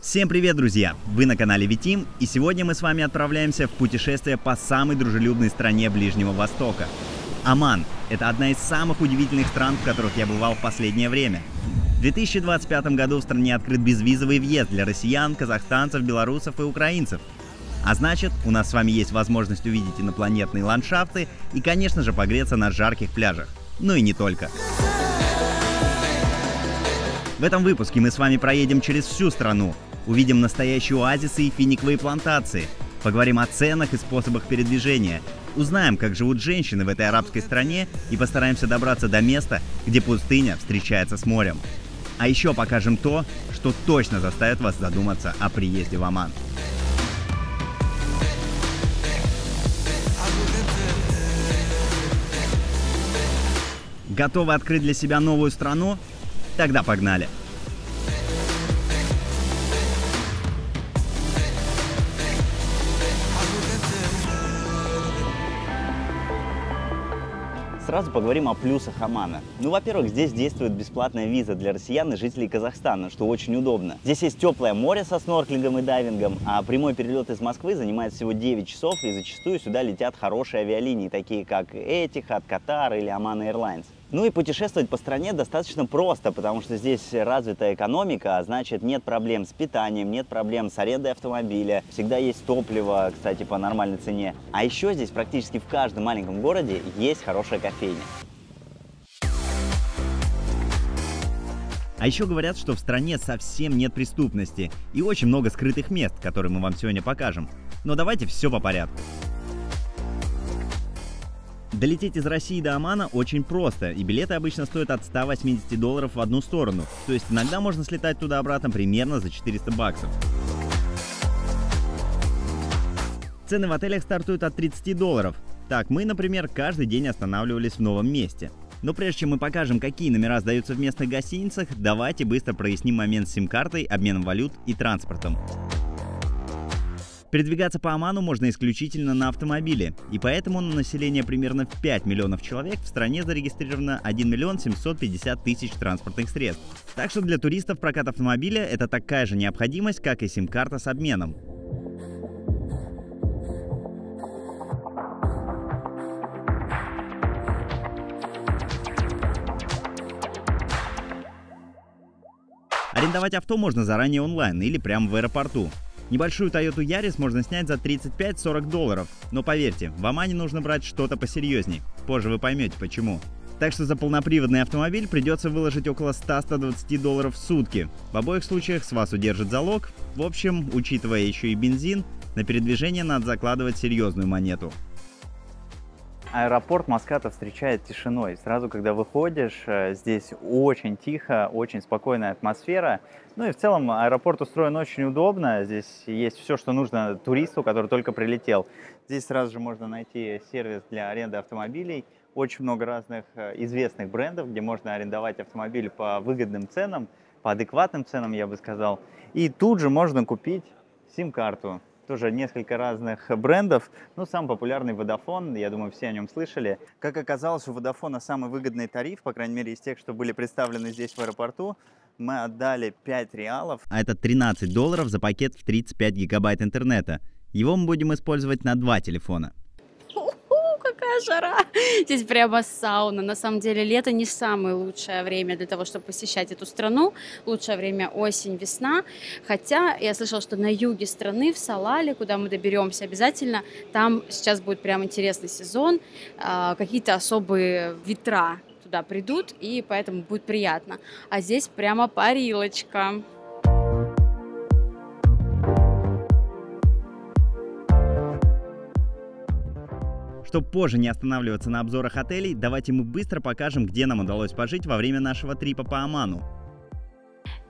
Всем привет, друзья! Вы на канале Витим, и сегодня мы с вами отправляемся в путешествие по самой дружелюбной стране Ближнего Востока. Оман – это одна из самых удивительных стран, в которых я бывал в последнее время. В 2025 году в стране открыт безвизовый въезд для россиян, казахстанцев, белорусов и украинцев. А значит, у нас с вами есть возможность увидеть инопланетные ландшафты и, конечно же, погреться на жарких пляжах. Ну и не только. В этом выпуске мы с вами проедем через всю страну, увидим настоящие оазисы и финиковые плантации, поговорим о ценах и способах передвижения, узнаем, как живут женщины в этой арабской стране и постараемся добраться до места, где пустыня встречается с морем. А еще покажем то, что точно заставит вас задуматься о приезде в Оман. Готовы открыть для себя новую страну? Тогда погнали! Сразу поговорим о плюсах Омана. Ну, во-первых, здесь действует бесплатная виза для россиян и жителей Казахстана, что очень удобно. Здесь есть теплое море со снорклингом и дайвингом, а прямой перелет из Москвы занимает всего 9 часов, и зачастую сюда летят хорошие авиалинии, такие как Etihad, Qatar или Oman Airlines. Ну и путешествовать по стране достаточно просто, потому что здесь развитая экономика, а значит нет проблем с питанием, нет проблем с арендой автомобиля, всегда есть топливо, кстати, по нормальной цене. А еще здесь практически в каждом маленьком городе есть хорошая кофейня. А еще говорят, что в стране совсем нет преступности и очень много скрытых мест, которые мы вам сегодня покажем. Но давайте все по порядку. Долететь из России до Омана очень просто, и билеты обычно стоят от $180 в одну сторону, то есть иногда можно слетать туда-обратно примерно за 400 баксов. Цены в отелях стартуют от $30. Так, мы, например, каждый день останавливались в новом месте. Но прежде чем мы покажем, какие номера сдаются в местных гостиницах, давайте быстро проясним момент с сим-картой, обменом валют и транспортом. Передвигаться по Оману можно исключительно на автомобиле, и поэтому на население примерно в 5 миллионов человек в стране зарегистрировано 1 750 000 транспортных средств. Так что для туристов прокат автомобиля – это такая же необходимость, как и сим-карта с обменом. Арендовать авто можно заранее онлайн или прямо в аэропорту. Небольшую Toyota Yaris можно снять за $35–40, но поверьте, в Омане нужно брать что-то посерьезней. Позже вы поймете почему. Так что за полноприводный автомобиль придется выложить около $100–120 в сутки. В обоих случаях с вас удержит залог. В общем, учитывая еще и бензин, на передвижение надо закладывать серьезную монету. Аэропорт Маската встречает тишиной. Сразу, когда выходишь, здесь очень тихо, очень спокойная атмосфера. Ну и в целом аэропорт устроен очень удобно. Здесь есть все, что нужно туристу, который только прилетел. Здесь сразу же можно найти сервис для аренды автомобилей. Очень много разных известных брендов, где можно арендовать автомобиль по выгодным ценам, по адекватным ценам, я бы сказал. И тут же можно купить сим-карту. Тоже несколько разных брендов. Ну, самый популярный Vodafone, я думаю, все о нем слышали. Как оказалось, у Vodafone самый выгодный тариф, по крайней мере, из тех, что были представлены здесь в аэропорту. Мы отдали 5 реалов. А это $13 за пакет в 35 гигабайт интернета. Его мы будем использовать на 2 телефона. Какая жара! Здесь прямо сауна. На самом деле лето не самое лучшее время для того, чтобы посещать эту страну. Лучшее время осень, весна. Хотя я слышала, что на юге страны, в Салале, куда мы доберемся обязательно, там сейчас будет прям интересный сезон. Какие-то особые ветра туда придут, и поэтому будет приятно. А здесь прямо парилочка. Чтобы позже не останавливаться на обзорах отелей, давайте мы быстро покажем, где нам удалось пожить во время нашего трипа по Оману.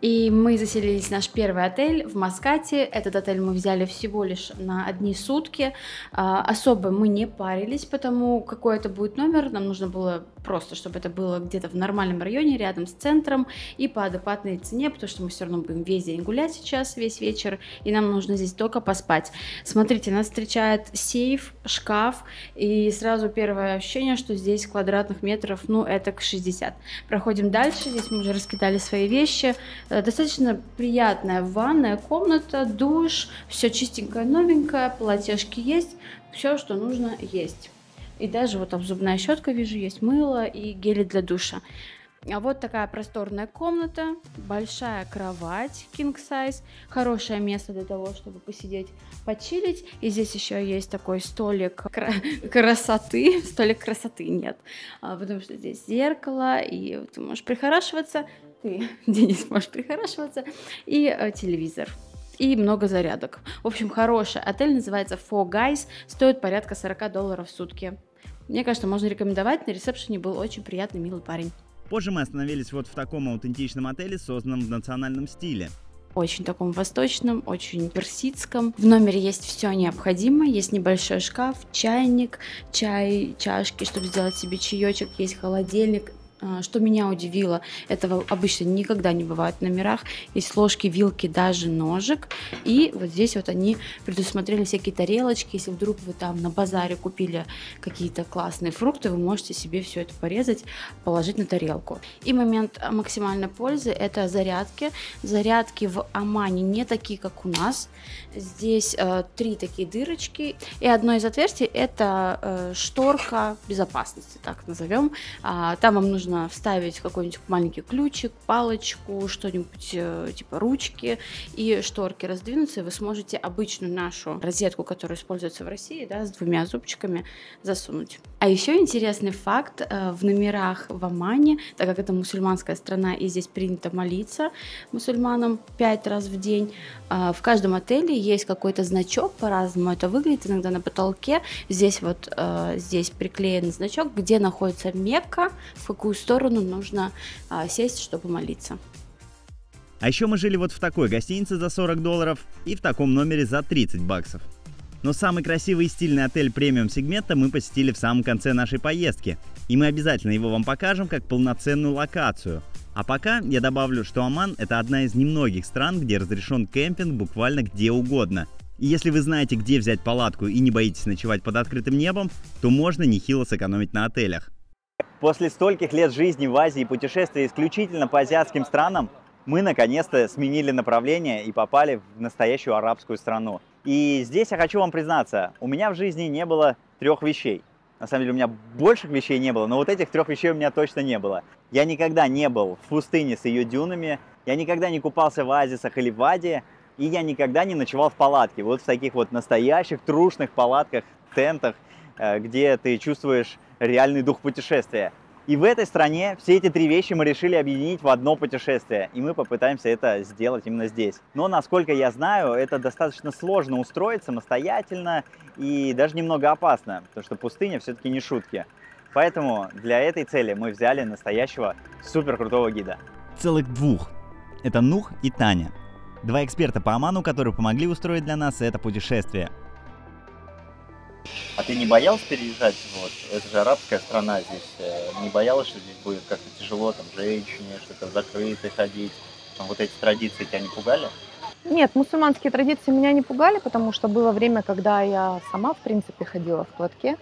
И мы заселились в наш первый отель в Маскате. Этот отель мы взяли всего лишь на одни сутки. Особо мы не парились, потому какой это будет номер. Нам нужно было просто, чтобы это было где-то в нормальном районе, рядом с центром и по адекватной цене, потому что мы все равно будем весь день гулять сейчас, весь вечер, и нам нужно здесь только поспать. Смотрите, нас встречает сейф, шкаф, и сразу первое ощущение, что здесь квадратных метров, ну, это к 60. Проходим дальше, здесь мы уже раскидали свои вещи. Достаточно приятная ванная комната, душ, все чистенькое, новенькое, платьишки есть, все, что нужно, есть. И даже вот там зубная щетка, вижу, есть мыло и гели для душа. А вот такая просторная комната, большая кровать king size, хорошее место для того, чтобы посидеть, почилить. И здесь еще есть такой столик красоты. Столик красоты нет, потому что здесь зеркало, и ты можешь прихорашиваться. Ты, Денис, можешь прихорашиваться. И телевизор. И много зарядок. В общем, хороший отель, называется Four Guys, стоит порядка $40 в сутки. Мне кажется, можно рекомендовать. На ресепшене был очень приятный, милый парень. Позже мы остановились вот в таком аутентичном отеле, созданном в национальном стиле. Очень таком восточном, очень персидском. В номере есть все необходимое. Есть небольшой шкаф, чайник, чай, чашки, чтобы сделать себе чаечек. Есть холодильник. Что меня удивило, этого обычно никогда не бывает в номерах. Есть ложки, вилки, даже ножик. И вот здесь вот они предусмотрели всякие тарелочки. Если вдруг вы там на базаре купили какие-то классные фрукты, вы можете себе все это порезать, положить на тарелку. И момент максимальной пользы — это зарядки. Зарядки в Омане не такие, как у нас. Здесь 3 такие дырочки. И одно из отверстий — это шторка безопасности, так назовем. Там вам нужно вставить какой-нибудь маленький ключик, палочку, что-нибудь типа ручки, и шторки раздвинутся, и вы сможете обычную нашу розетку, которая используется в России, да, с 2 зубчиками, засунуть. А еще интересный факт: в номерах в Омане, так как это мусульманская страна и здесь принято молиться мусульманам 5 раз в день, в каждом отеле есть какой-то значок, по-разному это выглядит, иногда на потолке. Здесь вот здесь приклеен значок, где находится Мекка, в какую сторону нужно сесть, чтобы молиться. А еще мы жили вот в такой гостинице за $40 и в таком номере за $30. Но самый красивый и стильный отель премиум-сегмента мы посетили в самом конце нашей поездки. И мы обязательно его вам покажем как полноценную локацию. А пока я добавлю, что Оман — это одна из немногих стран, где разрешен кемпинг буквально где угодно. И если вы знаете, где взять палатку и не боитесь ночевать под открытым небом, то можно нехило сэкономить на отелях. После стольких лет жизни в Азии и путешествий исключительно по азиатским странам, мы наконец-то сменили направление и попали в настоящую арабскую страну. И здесь я хочу вам признаться, у меня в жизни не было 3 вещей. На самом деле у меня больших вещей не было, но вот этих 3 вещей у меня точно не было. Я никогда не был в пустыне с ее дюнами, я никогда не купался в оазисах или в Ваде, и я никогда не ночевал в палатке. Вот в таких вот настоящих трушных палатках, тентах, где ты чувствуешь реальный дух путешествия. И в этой стране все эти 3 вещи мы решили объединить в одно путешествие, и мы попытаемся это сделать именно здесь. Но, насколько я знаю, это достаточно сложно устроить самостоятельно и даже немного опасно, потому что пустыня все-таки не шутки. Поэтому для этой цели мы взяли настоящего суперкрутого гида. Целых 2. Это Нух и Таня. 2 эксперта по Оману, которые помогли устроить для нас это путешествие. А ты не боялся переезжать? Вот, это же арабская страна здесь. Не боялась, что здесь будет как-то тяжело, там, женщине, что-то закрыто ходить? Там, вот эти традиции тебя не пугали? Нет, мусульманские традиции меня не пугали, потому что было время, когда я сама, в принципе, ходила в платке.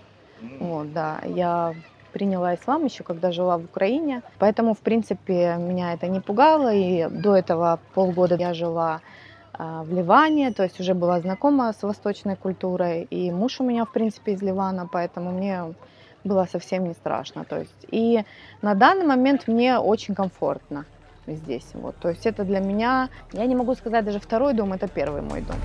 Вот, да, я приняла ислам еще, когда жила в Украине. Поэтому, в принципе, меня это не пугало. И до этого полгода я жила в Ливане, то есть уже была знакома с восточной культурой, и муж у меня, в принципе, из Ливана, поэтому мне было совсем не страшно. То есть, и на данный момент мне очень комфортно здесь. Вот. То есть это для меня, я не могу сказать даже 2-й дом, это 1-й мой дом.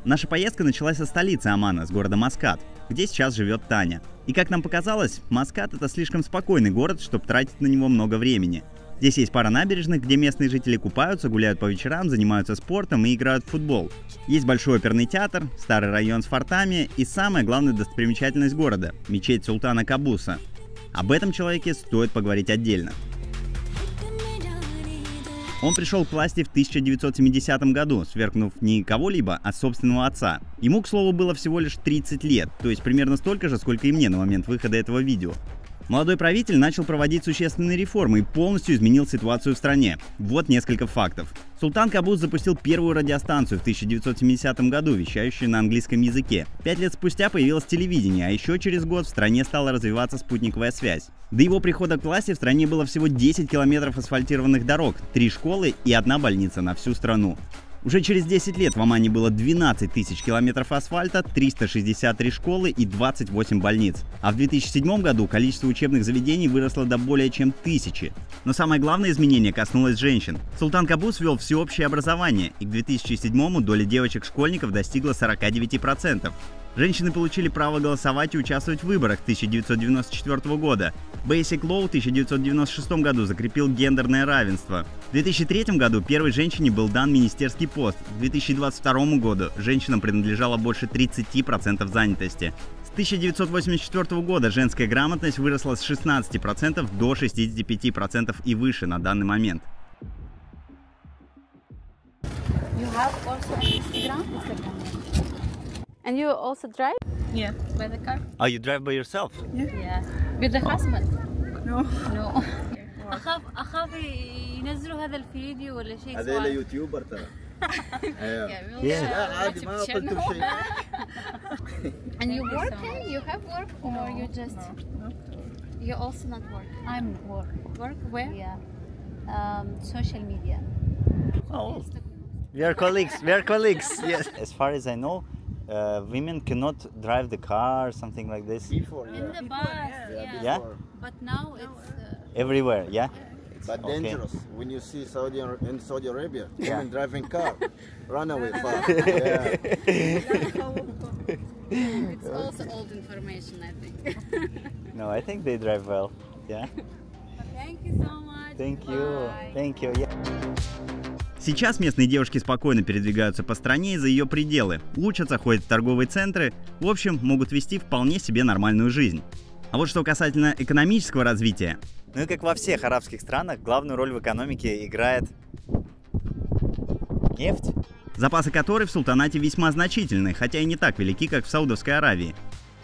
Наша поездка началась со столицы Омана, с города Маскат, где сейчас живет Таня. И как нам показалось, Маскат — это слишком спокойный город, чтобы тратить на него много времени. Здесь есть пара набережных, где местные жители купаются, гуляют по вечерам, занимаются спортом и играют в футбол. Есть большой оперный театр, старый район с фортами и самая главная достопримечательность города — мечеть Султана Кабуса. Об этом человеке стоит поговорить отдельно. Он пришел к власти в 1970 году, свергнув не кого-либо, а собственного отца. Ему, к слову, было всего лишь 30 лет, то есть примерно столько же, сколько и мне на момент выхода этого видео. Молодой правитель начал проводить существенные реформы и полностью изменил ситуацию в стране. Вот несколько фактов. Султан Кабус запустил первую радиостанцию в 1970 году, вещающую на английском языке. 5 лет спустя появилось телевидение, а еще через год в стране стала развиваться спутниковая связь. До его прихода к власти в стране было всего 10 километров асфальтированных дорог, 3 школы и 1 больница на всю страну. Уже через 10 лет в Омане было 12 тысяч километров асфальта, 363 школы и 28 больниц. А в 2007 году количество учебных заведений выросло до более чем 1000. Но самое главное изменение коснулось женщин. Султан Кабус ввел всеобщее образование, и к 2007 доля девочек-школьников достигла 49%. Женщины получили право голосовать и участвовать в выборах 1994 года. Basic Law в 1996 году закрепил гендерное равенство. В 2003 году первой женщине был дан министерский пост. К 2022 году женщинам принадлежало больше 30% занятости. С 1984 года женская грамотность выросла с 16% до 65% и выше на данный момент. And you also drive? Yeah. By the car? Oh, you drive by yourself? Yeah. With the husband? No. No. أخاف ينزلوا هذا الفيديو ولا شيء. هذا يوتيوبر ترى. Yeah. عادي ما قلت شيء. And you working? You have work or you just? You also not work? I'm work. Work where? Yeah. Social media. Oh, we are colleagues. We are colleagues. Yes. As far as I know, women cannot drive the car, something like this. Before, In the bus, yeah. Yeah? But now it's. Everywhere, yeah? But Okay. dangerous when you see in Saudi Arabia, Yeah. women driving car, run away far. Yeah. It's also old information, I think. No, I think they drive well. Yeah? Thank you so much. Thank you. Bye. Thank you. Yeah. Сейчас местные девушки спокойно передвигаются по стране и за ее пределы, учатся, ходят в торговые центры, в общем, могут вести вполне себе нормальную жизнь. А вот что касательно экономического развития. Ну и как во всех арабских странах, главную роль в экономике играет нефть, запасы которой в султанате весьма значительны, хотя и не так велики, как в Саудовской Аравии.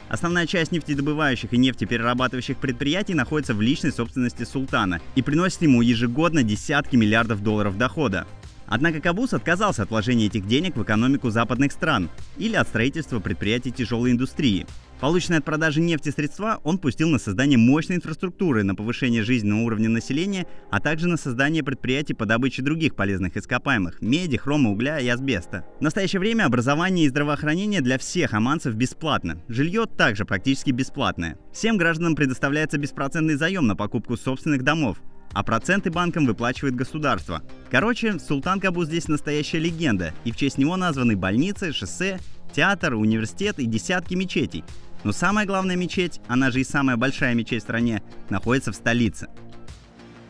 Основная часть нефтедобывающих и нефтеперерабатывающих предприятий находится в личной собственности султана и приносит ему ежегодно десятки миллиардов долларов дохода. Однако Кабус отказался от вложения этих денег в экономику западных стран или от строительства предприятий тяжелой индустрии. Полученные от продажи нефти средства он пустил на создание мощной инфраструктуры, на повышение жизненного уровня населения, а также на создание предприятий по добыче других полезных ископаемых – меди, хрома, угля и асбеста. В настоящее время образование и здравоохранение для всех оманцев бесплатно. Жилье также практически бесплатное. Всем гражданам предоставляется беспроцентный заем на покупку собственных домов, а проценты банкам выплачивает государство. Короче, Султан Кабус здесь настоящая легенда, и в честь него названы больницы, шоссе, театр, университет и десятки мечетей. Но самая главная мечеть, она же и самая большая мечеть в стране, находится в столице.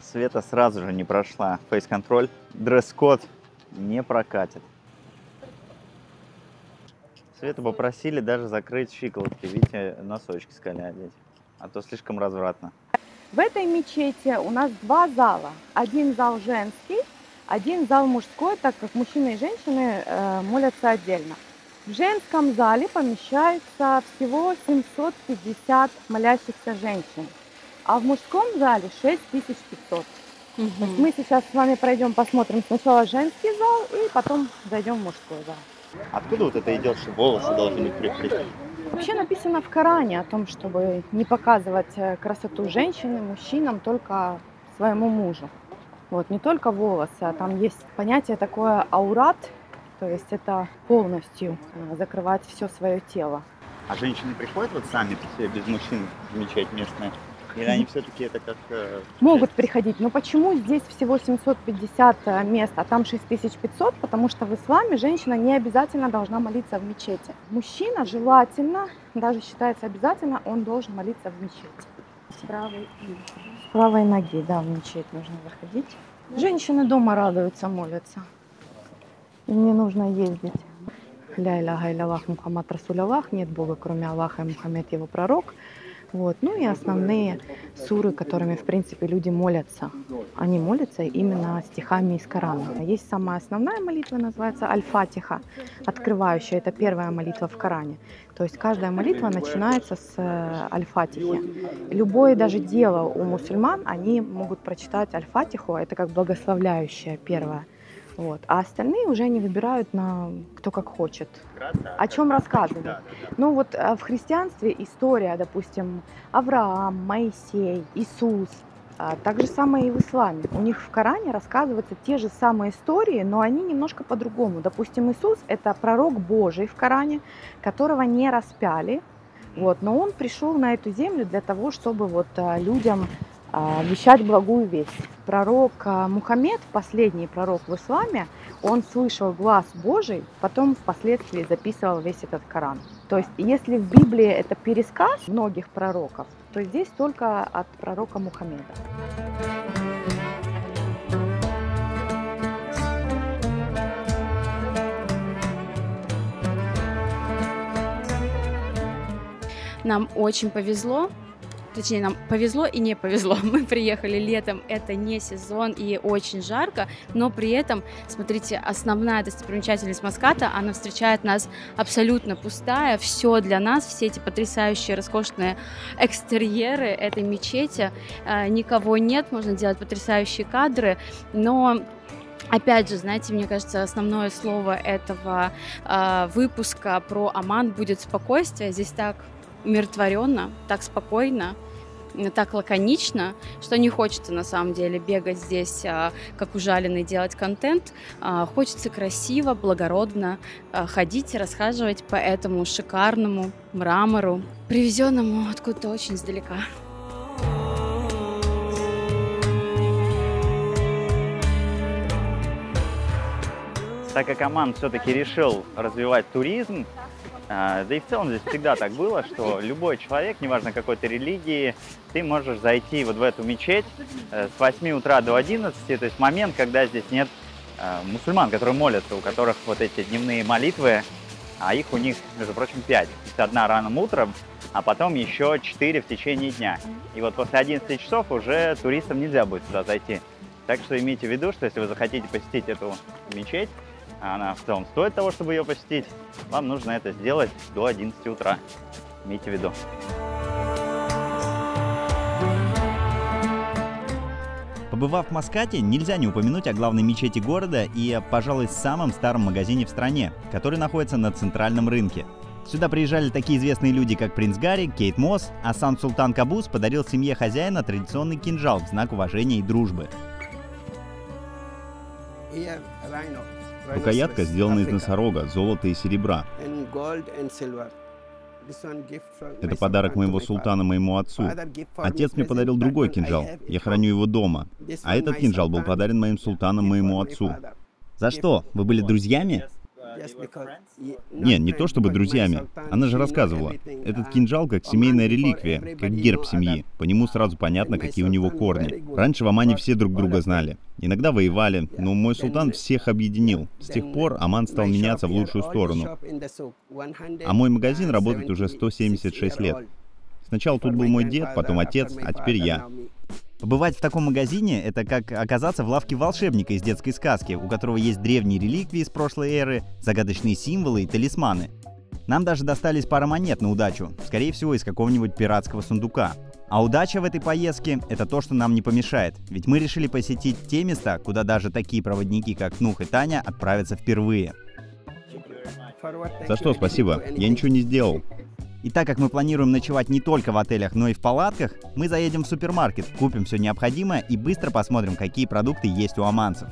Света сразу же не прошла фейс-контроль, дресс-код не прокатит. Свету попросили даже закрыть щиколотки, видите, носочки сказали одеть, а то слишком развратно. В этой мечети у нас 2 зала. Один зал женский, один зал мужской, так как мужчины и женщины молятся отдельно. В женском зале помещается всего 750 молящихся женщин, а в мужском зале 6500. То есть мы сейчас с вами пройдем, посмотрим сначала женский зал и потом зайдем в мужской зал. Откуда вот это идет, что волосы должны быть прикрыты? Вообще написано в Коране о том, чтобы не показывать красоту женщины мужчинам, только своему мужу. Вот, не только волосы, а там есть понятие такое аурат, то есть это полностью закрывать все свое тело. А женщины приходят вот сами по себе, без мужчин, в мечеть местная? Или они все-таки это как... Могут приходить, но почему здесь всего 750 мест, а там 6500? Потому что в исламе женщина не обязательно должна молиться в мечети. Мужчина желательно, даже считается обязательно, он должен молиться в мечети. С правой ноги, да, в мечеть нужно заходить. Женщины дома радуются, молятся. Им не нужно ездить. Ля иляха илля Аллах Мухаммад Расуль Аллах, нет Бога, кроме Аллаха, и Мухаммед его пророк. Вот. Ну и основные суры, которыми, в принципе, люди молятся. Они молятся именно стихами из Корана. Есть самая основная молитва, называется Аль-Фатиха, открывающая. Это первая молитва в Коране. То есть каждая молитва начинается с Аль-Фатихи. Любое даже дело у мусульман, они могут прочитать Аль-Фатиху, это как благословляющая первая. Вот. А остальные уже они выбирают на кто как хочет. О чем рассказывать? Ну вот в христианстве история, допустим, Авраам, Моисей, Иисус, так же самое и в исламе. У них в Коране рассказываются те же самые истории, но они немножко по-другому. Допустим, Иисус – это пророк Божий в Коране, которого не распяли, вот, но он пришел на эту землю для того, чтобы вот людям вещать благую весть. Пророк Мухаммед, последний пророк в исламе, он слышал глас Божий, потом впоследствии записывал весь этот Коран. То есть, если в Библии это пересказ многих пророков, то здесь только от пророка Мухаммеда. Нам очень повезло. Точнее, нам повезло и не повезло. Мы приехали летом, это не сезон и очень жарко, но при этом, смотрите, основная достопримечательность Маската, она встречает нас абсолютно пустая, все для нас, все эти потрясающие, роскошные экстерьеры этой мечети, никого нет, можно делать потрясающие кадры, но... Опять же, знаете, мне кажется, основное слово этого выпуска про Оман будет спокойствие. Здесь так умиротворенно, так спокойно, так лаконично, что не хочется на самом деле бегать здесь как ужаленный, делать контент. Хочется красиво, благородно ходить и расхаживать по этому шикарному мрамору, привезенному откуда-то очень издалека. Так как Оман все-таки решил развивать туризм, да и в целом здесь всегда так было, что любой человек, неважно какой ты религии, ты можешь зайти вот в эту мечеть с 8 утра до 11, то есть момент, когда здесь нет мусульман, которые молятся, у которых вот эти дневные молитвы, а их у них, между прочим, 5. То есть одна рано утром, а потом еще 4 в течение дня. И вот после 11 часов уже туристам нельзя будет сюда зайти. Так что имейте в виду, что если вы захотите посетить эту мечеть, она в целом стоит того, чтобы ее посетить, вам нужно это сделать до 11 утра. Имейте в виду. Побывав в Маскате, нельзя не упомянуть о главной мечети города и, пожалуй, самом старом магазине в стране, который находится на центральном рынке. Сюда приезжали такие известные люди, как принц Гарри, Кейт Мосс, а сам султан Кабус подарил семье хозяина традиционный кинжал в знак уважения и дружбы. Рукоятка сделана из носорога, золота и серебра. Это подарок моего султана моему отцу. Отец мне подарил другой кинжал, я храню его дома. А этот кинжал был подарен моим султаном моему отцу. За что? Вы были друзьями? Не то чтобы друзьями. Она же рассказывала. Этот кинжал как семейная реликвия, как герб семьи. По нему сразу понятно, какие у него корни. Раньше в Омане все друг друга знали. Иногда воевали, но мой султан всех объединил. С тех пор Оман стал меняться в лучшую сторону. А мой магазин работает уже 176 лет. Сначала тут был мой дед, потом отец, а теперь я. Побывать в таком магазине – это как оказаться в лавке волшебника из детской сказки, у которого есть древние реликвии из прошлой эры, загадочные символы и талисманы. Нам даже достались пара монет на удачу, скорее всего, из какого-нибудь пиратского сундука. А удача в этой поездке – это то, что нам не помешает, ведь мы решили посетить те места, куда даже такие проводники, как Нух и Таня, отправятся впервые. За что спасибо? Я ничего не сделал. И так как мы планируем ночевать не только в отелях, но и в палатках, мы заедем в супермаркет, купим все необходимое и быстро посмотрим, какие продукты есть у оманцев.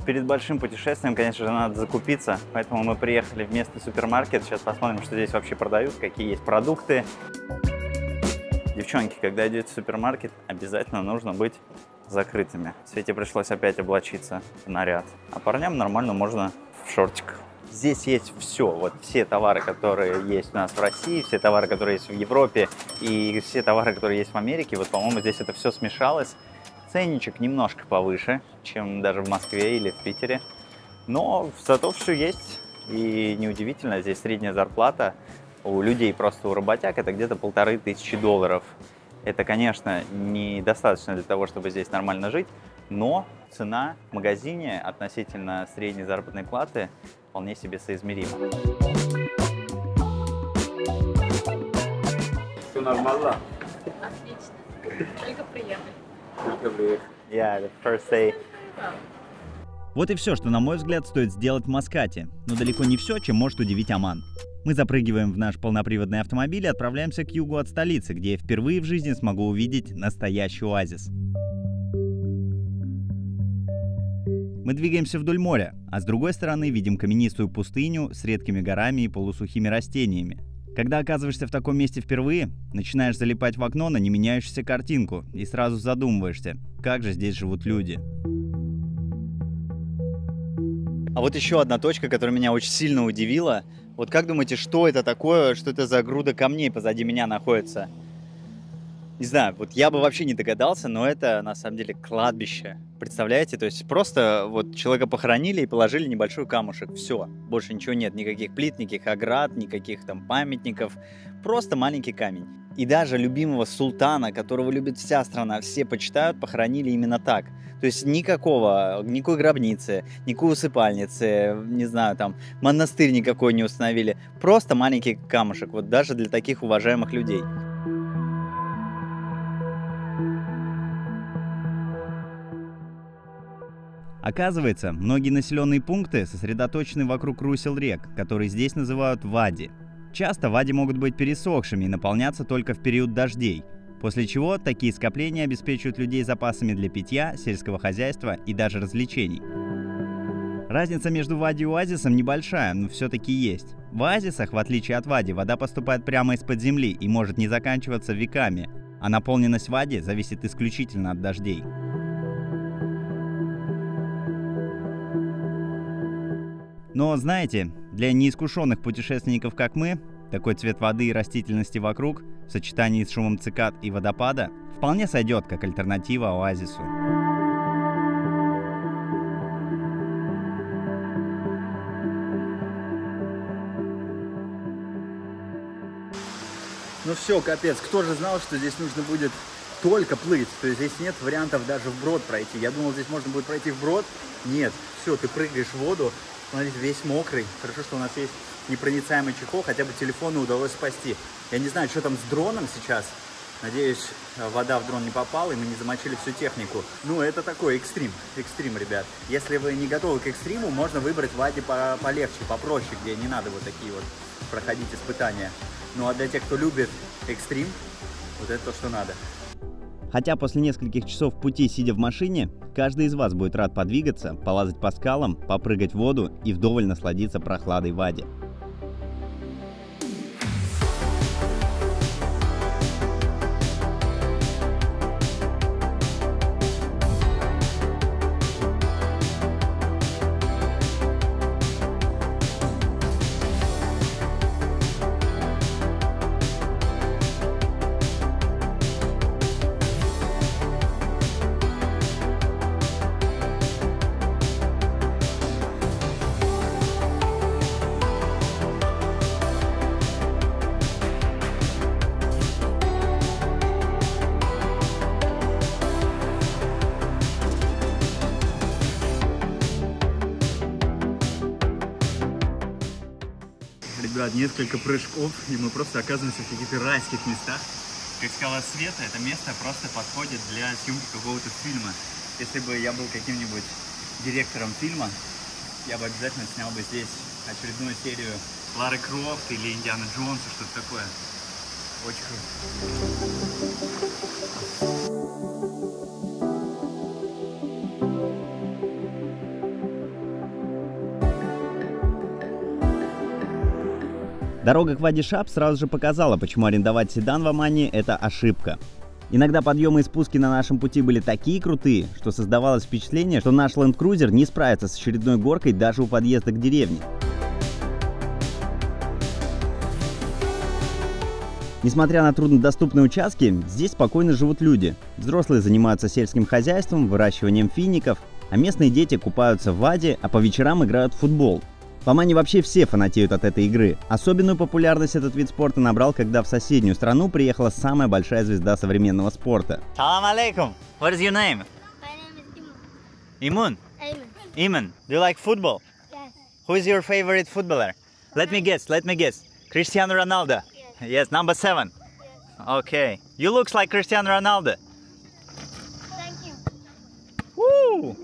Перед большим путешествием, конечно же, надо закупиться, поэтому мы приехали в местный супермаркет. Сейчас посмотрим, что здесь вообще продают, какие есть продукты. Девчонки, когда идете в супермаркет, обязательно нужно быть закрытыми. Свете пришлось опять облачиться в наряд, а парням нормально можно в шортиках. Здесь есть все, вот все товары, которые есть у нас в России, все товары, которые есть в Европе и все товары, которые есть в Америке. Вот, по-моему, здесь это все смешалось. Ценничек немножко повыше, чем даже в Москве или в Питере. Но зато все есть. И неудивительно, здесь средняя зарплата у людей, просто у работяг, это где-то $1500. Это, конечно, недостаточно для того, чтобы здесь нормально жить, но цена в магазине относительно средней заработной платы вполне себе соизмерима. Все нормально? Отлично. Только приехали. Yeah, the first day. Вот и все, что, на мой взгляд, стоит сделать в Маскате. Но далеко не все, чем может удивить Оман. Мы запрыгиваем в наш полноприводный автомобиль и отправляемся к югу от столицы, где я впервые в жизни смогу увидеть настоящий оазис. Мы двигаемся вдоль моря, а с другой стороны видим каменистую пустыню с редкими горами и полусухими растениями. Когда оказываешься в таком месте впервые, начинаешь залипать в окно на не меняющуюся картинку и сразу задумываешься, как же здесь живут люди. А вот еще одна точка, которая меня очень сильно удивила. Вот как думаете, что это такое, что это за груда камней позади меня находится? Не знаю, вот я бы вообще не догадался, но это на самом деле кладбище. Представляете? То есть просто вот человека похоронили и положили небольшой камушек. Все, больше ничего нет, никаких плит, никаких оград, никаких там памятников. Просто маленький камень. И даже любимого султана, которого любит вся страна, все почитают, похоронили именно так. То есть никакой гробницы, никакой усыпальницы, не знаю, там, монастырь никакой не установили. Просто маленький камушек, вот даже для таких уважаемых людей. Оказывается, многие населенные пункты сосредоточены вокруг русел рек, которые здесь называют вади. Часто вади могут быть пересохшими и наполняться только в период дождей, после чего такие скопления обеспечивают людей запасами для питья, сельского хозяйства и даже развлечений. Разница между вади и оазисом небольшая, но все-таки есть. В оазисах, в отличие от вади, вода поступает прямо из-под земли и может не заканчиваться веками, а наполненность вади зависит исключительно от дождей. Но знаете, для неискушенных путешественников, как мы, такой цвет воды и растительности вокруг, в сочетании с шумом цикад и водопада, вполне сойдет как альтернатива оазису. Ну все, капец, кто же знал, что здесь нужно будет только плыть, то есть здесь нет вариантов даже вброд пройти. Я думал, здесь можно будет пройти вброд. Нет, все, ты прыгаешь в воду, смотрите, весь мокрый. Хорошо, что у нас есть непроницаемый чехол, хотя бы телефону удалось спасти. Я не знаю, что там с дроном сейчас. Надеюсь, вода в дрон не попала, и мы не замочили всю технику. Ну, это такой экстрим, ребят. Если вы не готовы к экстриму, можно выбрать вади полегче, попроще, где не надо вот такие вот проходить испытания. Ну, а для тех, кто любит экстрим, вот это то, что надо. Хотя после нескольких часов пути, сидя в машине, каждый из вас будет рад подвигаться, полазать по скалам, попрыгать в воду и вдоволь насладиться прохладой вади. Ребят, несколько прыжков, и мы просто оказываемся в каких-то райских местах. Как скала света, это место просто подходит для съемки какого-то фильма. Если бы я был каким-нибудь директором фильма, я бы обязательно снял бы здесь очередную серию Лары Крофт или Индиана Джонса, что-то такое. Очень круто. Дорога к Вади Шаб сразу же показала, почему арендовать седан в Омане – это ошибка. Иногда подъемы и спуски на нашем пути были такие крутые, что создавалось впечатление, что наш Land Cruiser не справится с очередной горкой даже у подъезда к деревне. Несмотря на труднодоступные участки, здесь спокойно живут люди. Взрослые занимаются сельским хозяйством, выращиванием фиников, а местные дети купаются в Вади, а по вечерам играют в футбол. В Омане вообще все фанатеют от этой игры. Особенную популярность этот вид спорта набрал, когда в соседнюю страну приехала самая большая звезда современного спорта. Салам алейкум. What is your name? My name is Imun. Imun. Ayman. Iman. Do you like football? Yes. Who is your favorite footballer? Let me guess. Cristiano Ronaldo. Yes, number 7. Okay. You look like Cristiano Ronaldo. Thank you. Woo!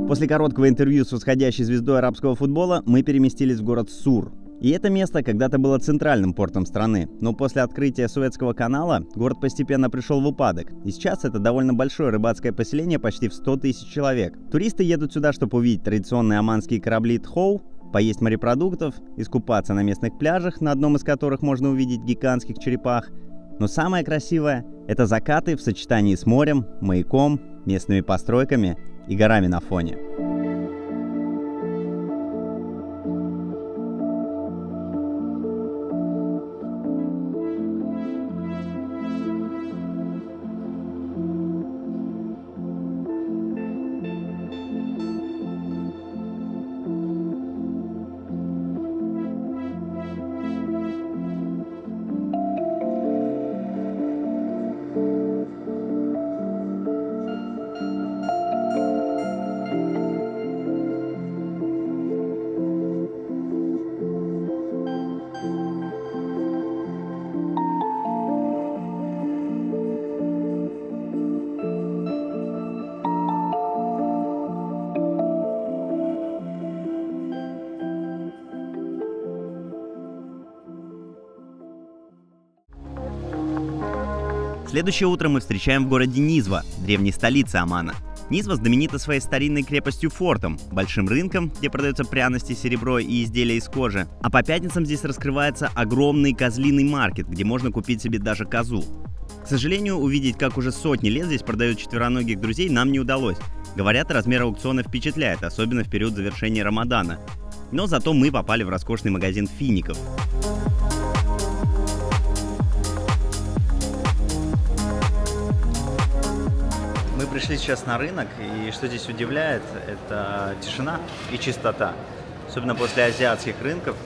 После короткого интервью с восходящей звездой арабского футбола мы переместились в город Сур. И это место когда-то было центральным портом страны, но после открытия Суэцкого канала город постепенно пришел в упадок. И сейчас это довольно большое рыбацкое поселение, почти в 100 тысяч человек. Туристы едут сюда, чтобы увидеть традиционные оманские корабли Тхоу, поесть морепродуктов, искупаться на местных пляжах, на одном из которых можно увидеть гигантских черепах. Но самое красивое – это закаты в сочетании с морем, маяком, местными постройками и горами на фоне. Следующее утро мы встречаем в городе Низва, древней столице Омана. Низва знаменита своей старинной крепостью-фортом, большим рынком, где продаются пряности, серебро и изделия из кожи. А по пятницам здесь раскрывается огромный козлиный маркет, где можно купить себе даже козу. К сожалению, увидеть, как уже сотни лет здесь продают четвероногих друзей, нам не удалось. Говорят, размер аукциона впечатляет, особенно в период завершения Рамадана. Но зато мы попали в роскошный магазин фиников. Мы пришли сейчас на рынок, и что здесь удивляет, это тишина и чистота. Особенно после азиатских рынков.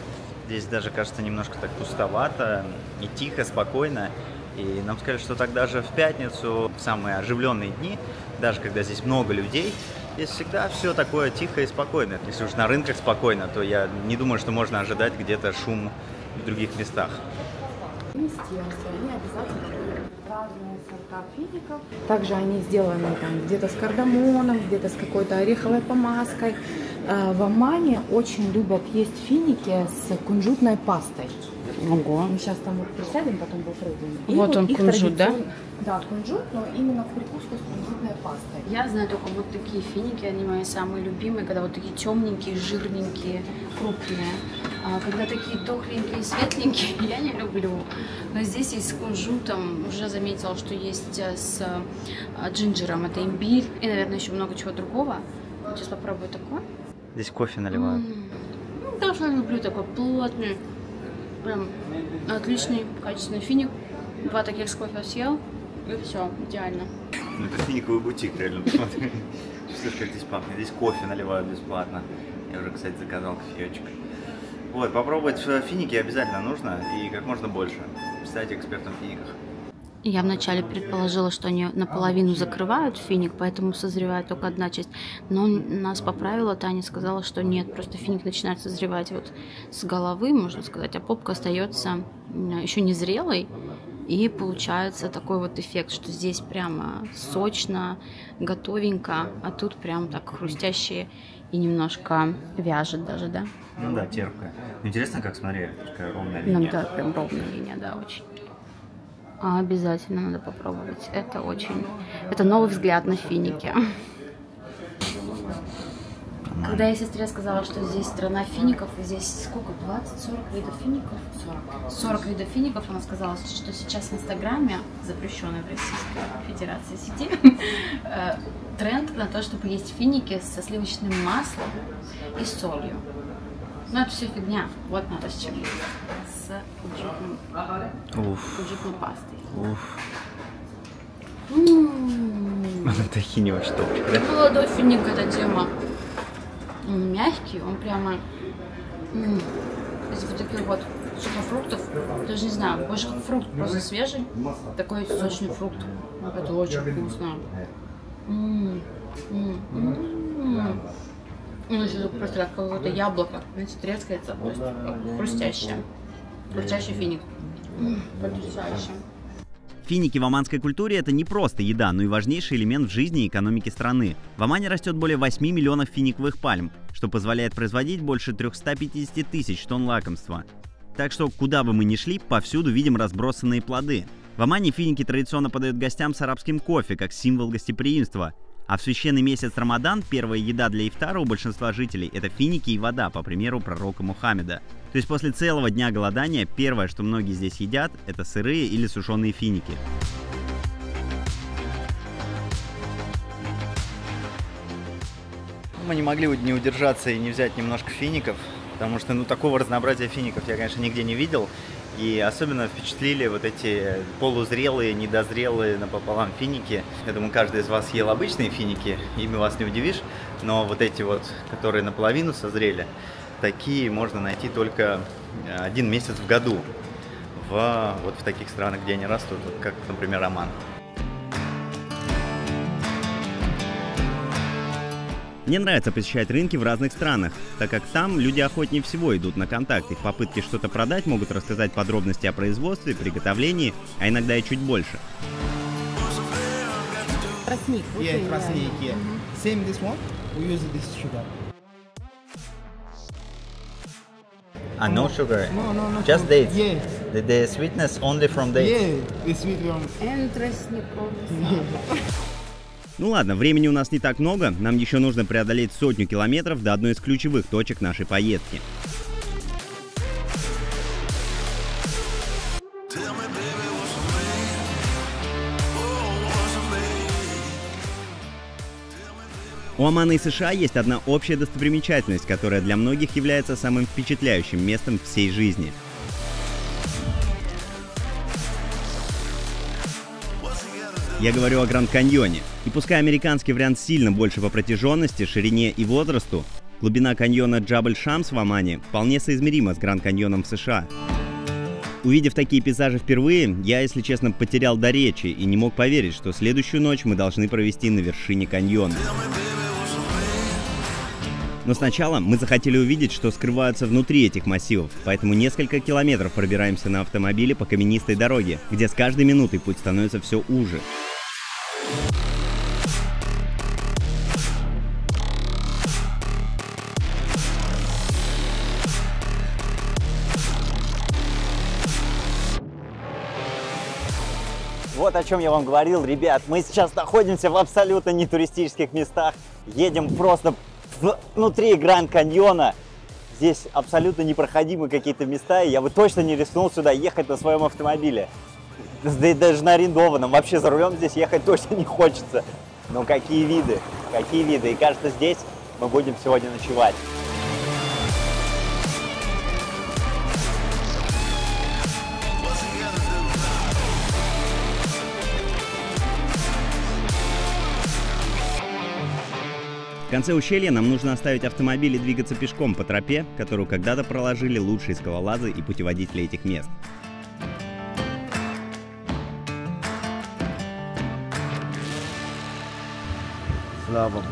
Здесь даже кажется немножко так пустовато, и тихо, спокойно. И нам сказали, что так даже в пятницу, в самые оживленные дни, даже когда здесь много людей, здесь всегда все такое тихо и спокойно. Если уж на рынках спокойно, то я не думаю, что можно ожидать где-то шум в других местах. Разные сорта фиников. Также они сделаны там где-то с кардамоном, где-то с какой-то ореховой помазкой. В Омане очень любят есть финики с кунжутной пастой. Ого. Мы сейчас там вот присядем, потом попробуем. Вот он кунжут, да? Да, кунжут, но именно в прикуску с кунжутной пастой. Я знаю только вот такие финики, они мои самые любимые, когда вот такие темненькие, жирненькие, крупные. А когда такие тухленькие, светленькие, я не люблю. Но здесь есть с кунжутом, уже заметила, что есть с джинджером, это имбирь. И, наверное, еще много чего другого. Сейчас попробую такой. Здесь кофе наливают. Тоже люблю такой плотный, прям отличный, качественный финик. 2 таких с кофе съел, и все, идеально. Ну, это финиковый бутик, реально, посмотри. Слышишь, как здесь пахнет. Здесь кофе наливают бесплатно. Я уже, кстати, заказал кофеечек. Вот, попробовать финики обязательно нужно, и как можно больше. Стать экспертом в финиках. Я вначале предположила, что они наполовину закрывают финик, поэтому созревает только одна часть. Но нас поправила, Таня сказала, что нет, просто финик начинает созревать вот с головы, можно сказать, а попка остается еще не зрелой. И получается такой вот эффект, что здесь прямо сочно, готовенько, а тут прям так хрустящие и немножко вяжет даже, да? Ну да, терпкая. Интересно, как, смотри, такая ровная линия. Ну да, прям ровная линия, да, очень. Обязательно надо попробовать. Это очень... Это новый взгляд на финики. Когда я сестре сказала, что здесь страна фиников, и здесь сколько, 20-40 видов фиников? 40 видов фиников, она сказала, что сейчас в Инстаграме, запрещенной в Российской Федерации сети, тренд на то, чтобы есть финики со сливочным маслом и солью. Но это все фигня. Вот надо с чем есть. С кунжутной пастой. Тахини очень топчик, да? Молодой финик, эта тема. Он мягкий, он прямо из вот таких вот сухофруктов, даже не знаю, больше как фрукт, просто свежий, такой сочный фрукт. Это очень вкусно. Ну, еще просто как какое-то яблоко, знаете, трескается, просто хрустящее. Хрустящий финик. Потрясающе. Финики в оманской культуре – это не просто еда, но и важнейший элемент в жизни и экономике страны. В Омане растет более 8 миллионов финиковых пальм, что позволяет производить больше 350 тысяч тонн лакомства. Так что, куда бы мы ни шли, повсюду видим разбросанные плоды. В Омане финики традиционно подают гостям с арабским кофе, как символ гостеприимства. А в священный месяц Рамадан первая еда для ифтара у большинства жителей – это финики и вода, по примеру пророка Мухаммеда. То есть после целого дня голодания первое, что многие здесь едят, это сырые или сушеные финики. Мы не могли не удержаться и не взять немножко фиников, потому что такого разнообразия фиников я, конечно, нигде не видел. И особенно впечатлили вот эти полузрелые, недозрелые напополам финики. Я думаю, каждый из вас ел обычные финики, ими вас не удивишь. Но вот эти вот, которые наполовину созрели, такие можно найти только 1 месяц в году. Вот в таких странах, где они растут, как, например, Оман. Мне нравится посещать рынки в разных странах, так как там люди охотнее всего идут на контакт, и в попытке что-то продать могут рассказать подробности о производстве, приготовлении, а иногда и чуть больше. Тростник. Yeah, тростник, yeah. Same this one, we use this sugar. No sugar? No. Just dates? Yeah. The sweetness only from dates? Yeah, the sweet one. And тростниковый. Ну ладно, времени у нас не так много, нам еще нужно преодолеть 100 километров до одной из ключевых точек нашей поездки. У Омана и США есть одна общая достопримечательность, которая для многих является самым впечатляющим местом всей жизни. Я говорю о Гранд-Каньоне. И пускай американский вариант сильно больше по протяженности, ширине и возрасту, глубина каньона Джабаль-Шамс в Омане вполне соизмерима с Гранд-Каньоном в США. Увидев такие пейзажи впервые, я, если честно, потерял до речи и не мог поверить, что следующую ночь мы должны провести на вершине каньона. Но сначала мы захотели увидеть, что скрывается внутри этих массивов, поэтому несколько километров пробираемся на автомобиле по каменистой дороге, где с каждой минутой путь становится все уже. Вот о чем я вам говорил, ребят. Мы сейчас находимся в абсолютно нетуристических местах. Едем просто внутри Гранд-Каньона. Здесь абсолютно непроходимы какие-то места, и я бы точно не рискнул сюда ехать на своем автомобиле. Даже на арендованном. Вообще за рулем здесь ехать точно не хочется. Но какие виды, какие виды. И кажется, здесь мы будем сегодня ночевать. В конце ущелья нам нужно оставить автомобиль и двигаться пешком по тропе, которую когда-то проложили лучшие скалолазы и путеводители этих мест. Слава Богу.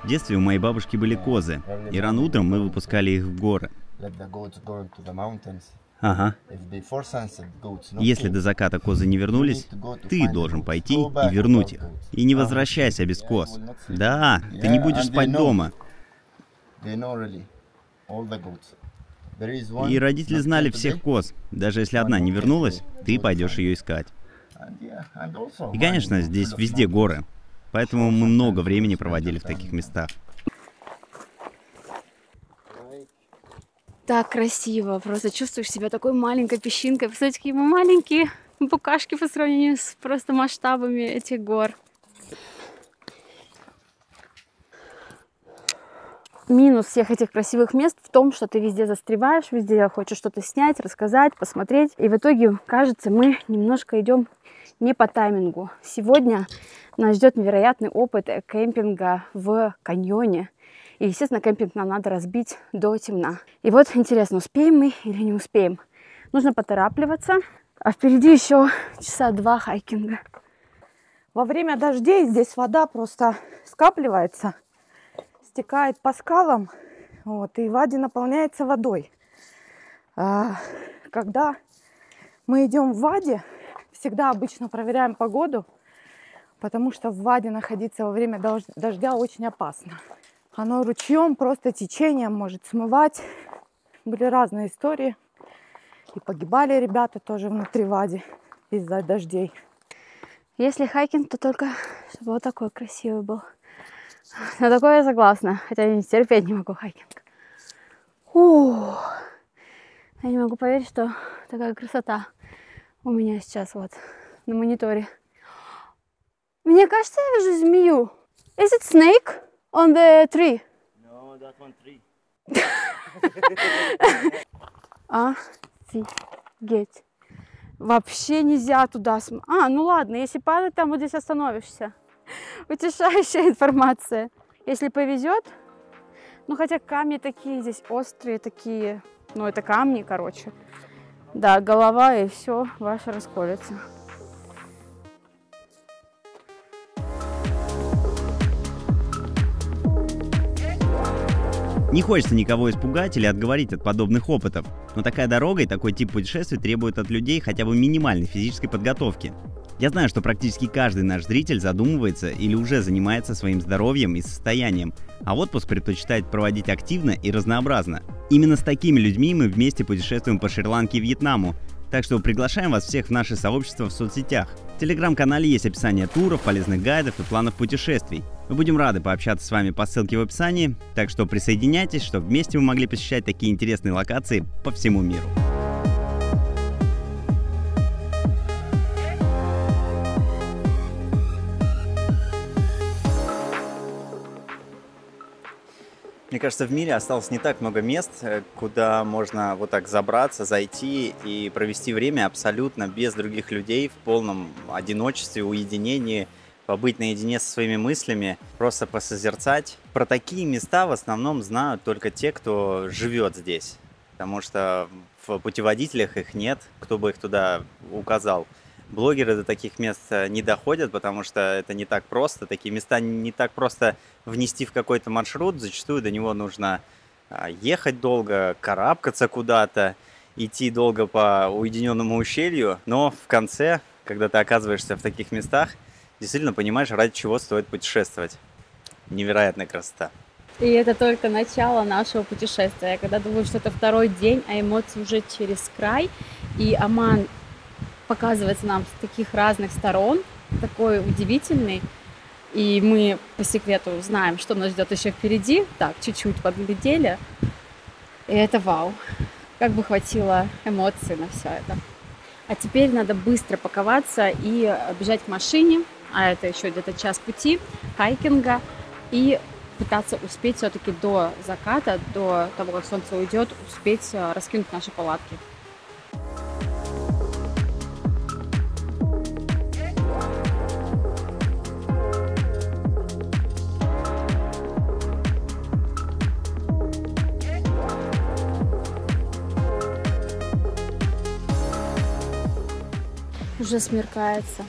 В детстве у моей бабушки были козы, и рано утром мы выпускали их в горы. Ага. Если до заката козы не вернулись, ты должен пойти и вернуть их. И не возвращайся без коз. Да, ты не будешь спать дома. И родители знали всех коз. Даже если одна не вернулась, ты пойдешь ее искать. И, конечно, здесь везде горы. Поэтому мы много времени проводили в таких местах. Так красиво, просто чувствуешь себя такой маленькой песчинкой. Представляете, какие мы маленькие букашки по сравнению с просто масштабами этих гор. Минус всех этих красивых мест в том, что ты везде застреваешь, везде хочешь что-то снять, рассказать, посмотреть. И в итоге, кажется, мы немножко идем не по таймингу. Сегодня Нас ждет невероятный опыт кемпинга в каньоне. И, естественно, кемпинг нам надо разбить до темна. И вот интересно, успеем мы или не успеем. Нужно поторапливаться. А впереди еще часа 2 хайкинга. Во время дождей здесь вода просто скапливается, стекает по скалам, вот, и вади наполняется водой. Когда мы идем в вади, всегда обычно проверяем погоду, потому что в ваде находиться во время дождя очень опасно. Оно ручьем, просто течением может смывать. Были разные истории. И погибали ребята тоже внутри вади из-за дождей. Если хайкинг, то только чтобы вот такой красивый был. На такое я согласна, хотя я терпеть не могу хайкинг. Я не могу поверить, что такая красота у меня сейчас вот на мониторе. Мне кажется, я вижу змею. Is it snake on the tree? No, that one tree. Офигеть. Вообще нельзя туда смотреть. Ну ладно, если падать, там вот здесь остановишься. Утешающая информация. Если повезет, ну хотя камни такие здесь острые, такие, ну это камни, короче. Да, голова и все, ваша расколется. Не хочется никого испугать или отговорить от подобных опытов, но такая дорога и такой тип путешествий требует от людей хотя бы минимальной физической подготовки. Я знаю, что практически каждый наш зритель задумывается или уже занимается своим здоровьем и состоянием, а отпуск предпочитает проводить активно и разнообразно. Именно с такими людьми мы вместе путешествуем по Шри-Ланке и Вьетнаму, так что приглашаем вас всех в наше сообщество в соцсетях. В телеграм-канале есть описание туров, полезных гайдов и планов путешествий. Мы будем рады пообщаться с вами по ссылке в описании, так что присоединяйтесь, чтобы вместе мы могли посещать такие интересные локации по всему миру. Мне кажется, в мире осталось не так много мест, куда можно вот так забраться, зайти и провести время абсолютно без других людей, в полном одиночестве, уединении, побыть наедине со своими мыслями, просто посозерцать. Про такие места в основном знают только те, кто живет здесь, потому что в путеводителях их нет, кто бы их туда указал. Блогеры до таких мест не доходят, потому что это не так просто. Такие места не так просто внести в какой-то маршрут. Зачастую до него нужно ехать долго, карабкаться куда-то, идти долго по уединенному ущелью. Но в конце, когда ты оказываешься в таких местах, действительно понимаешь, ради чего стоит путешествовать. Невероятная красота. И это только начало нашего путешествия. Я когда думаю, что это второй день, а эмоции уже через край. И Оман показывается нам с таких разных сторон, такой удивительный. И мы по секрету знаем, что нас ждет еще впереди. Так, чуть-чуть подглядели. И это вау. Как бы хватило эмоций на все это. А теперь надо быстро паковаться и бежать к машине. А это еще где-то час пути хайкинга. И пытаться успеть все-таки до заката, до того, как солнце уйдет, успеть раскинуть наши палатки. Уже смеркается.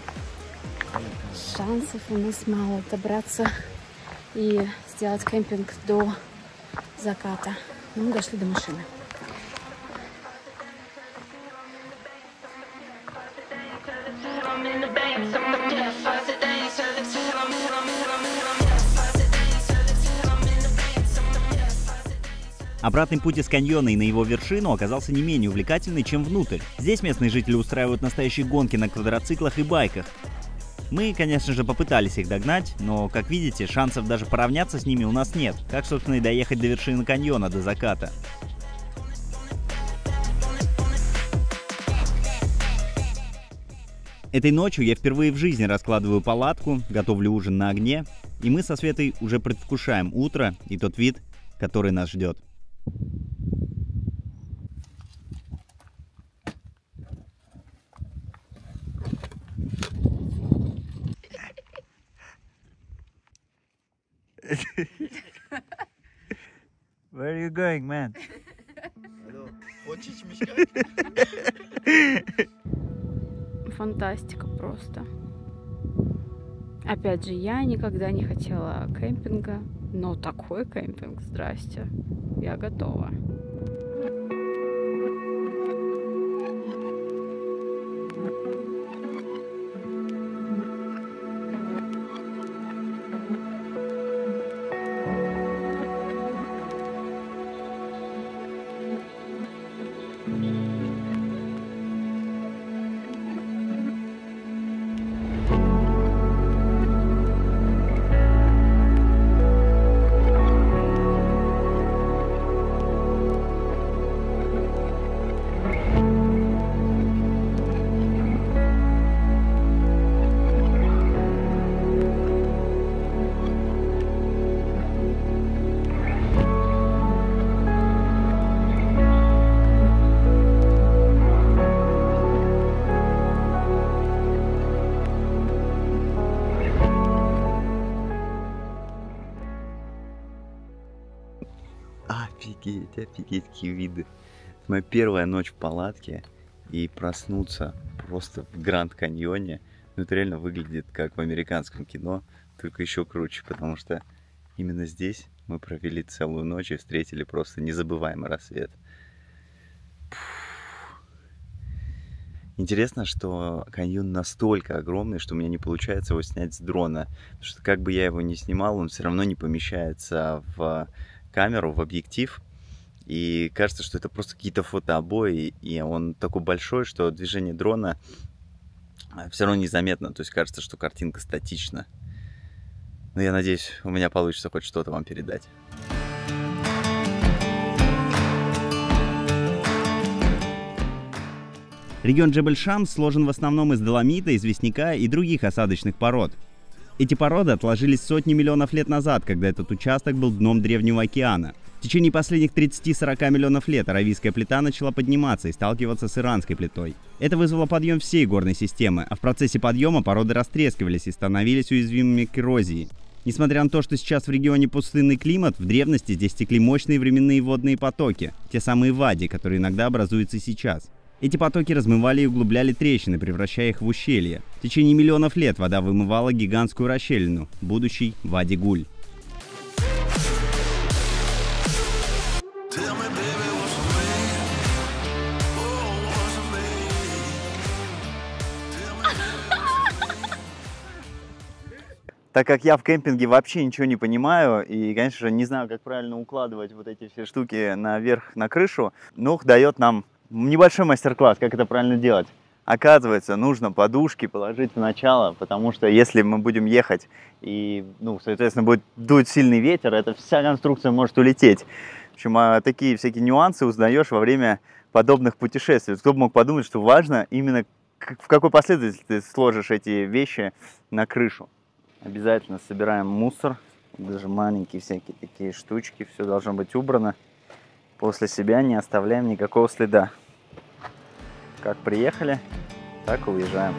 Шансов у нас мало добраться и сделать кемпинг до заката. Но мы дошли до машины. Обратный путь из каньона и на его вершину оказался не менее увлекательный, чем внутрь. Здесь местные жители устраивают настоящие гонки на квадроциклах и байках. Мы, конечно же, попытались их догнать, но, как видите, шансов даже поравняться с ними у нас нет. Как, собственно, и доехать до вершины каньона, до заката. Этой ночью я впервые в жизни раскладываю палатку, готовлю ужин на огне, и мы со Светой уже предвкушаем утро и тот вид, который нас ждет. Where are you going, man? Хочешь мешкать? Фантастика просто. Опять же, я никогда не хотела кемпинга, но такой кемпинг, здрасте, я готова. Офигеть, какие виды. Это моя первая ночь в палатке, и проснуться просто в Гранд Каньоне, ну это реально выглядит как в американском кино, только еще круче, потому что именно здесь мы провели целую ночь и встретили просто незабываемый рассвет. Интересно, что каньон настолько огромный, что у меня не получается его снять с дрона, потому что как бы я его ни снимал, он все равно не помещается в камеру, в объектив, и кажется, что это просто какие-то фотообои, и он такой большой, что движение дрона все равно незаметно, то есть кажется, что картинка статична. Но я надеюсь, у меня получится хоть что-то вам передать. Регион Джебель-Шамс сложен в основном из доломита, известняка и других осадочных пород. Эти породы отложились сотни миллионов лет назад, когда этот участок был дном Древнего океана. В течение последних 30-40 миллионов лет Аравийская плита начала подниматься и сталкиваться с Иранской плитой. Это вызвало подъем всей горной системы, а в процессе подъема породы растрескивались и становились уязвимыми к эрозии. Несмотря на то, что сейчас в регионе пустынный климат, в древности здесь текли мощные временные водные потоки, те самые вади, которые иногда образуются сейчас. Эти потоки размывали и углубляли трещины, превращая их в ущелья. В течение миллионов лет вода вымывала гигантскую расщелину, будущий Вади-Гуль. Так как я в кемпинге вообще ничего не понимаю и, конечно же, не знаю, как правильно укладывать вот эти все штуки наверх, на крышу, Нух дает нам небольшой мастер-класс, как это правильно делать. Оказывается, нужно подушки положить в начало, потому что если мы будем ехать и, соответственно, будет дуть сильный ветер, эта вся конструкция может улететь. В общем, такие всякие нюансы узнаешь во время подобных путешествий. Кто бы мог подумать, что важно именно в какой последовательности ты сложишь эти вещи на крышу. Обязательно собираем мусор, даже маленькие всякие такие штучки, все должно быть убрано. После себя не оставляем никакого следа. Как приехали, так и уезжаем.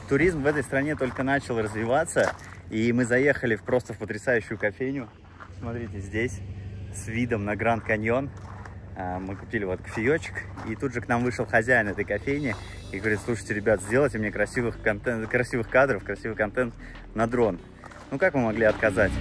Туризм в этой стране только начал развиваться, и мы заехали просто в потрясающую кофейню. Смотрите, здесь с видом на Гранд Каньон. Мы купили вот кофеечек, и тут же к нам вышел хозяин этой кофейни и говорит: слушайте, ребят, сделайте мне красивых кадров, красивый контент на дрон. Ну как мы могли отказать?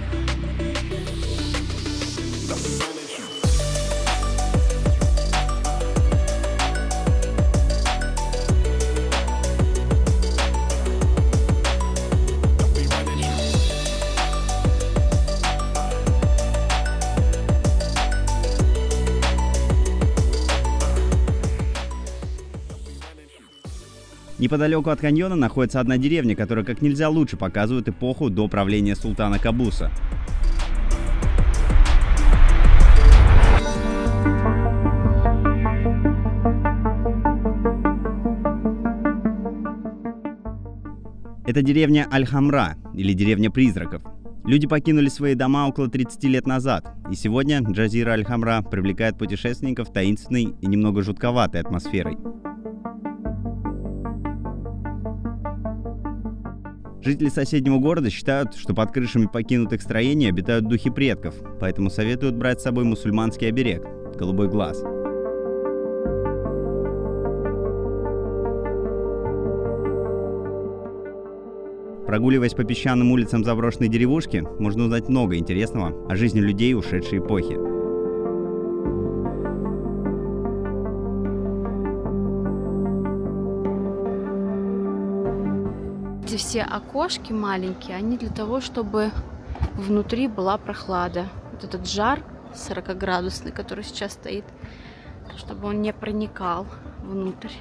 Неподалеку от каньона находится одна деревня, которая как нельзя лучше показывает эпоху до правления султана Кабуса. Это деревня Аль-Хамра, или деревня призраков. Люди покинули свои дома около 30 лет назад, и сегодня Джазира Аль-Хамра привлекает путешественников таинственной и немного жутковатой атмосферой. Жители соседнего города считают, что под крышами покинутых строений обитают духи предков, поэтому советуют брать с собой мусульманский оберег – голубой глаз. Прогуливаясь по песчаным улицам заброшенной деревушки, можно узнать много интересного о жизни людей ушедшей эпохи. Эти все окошки маленькие, они для того, чтобы внутри была прохлада. Вот этот жар 40-градусный, который сейчас стоит, чтобы он не проникал внутрь.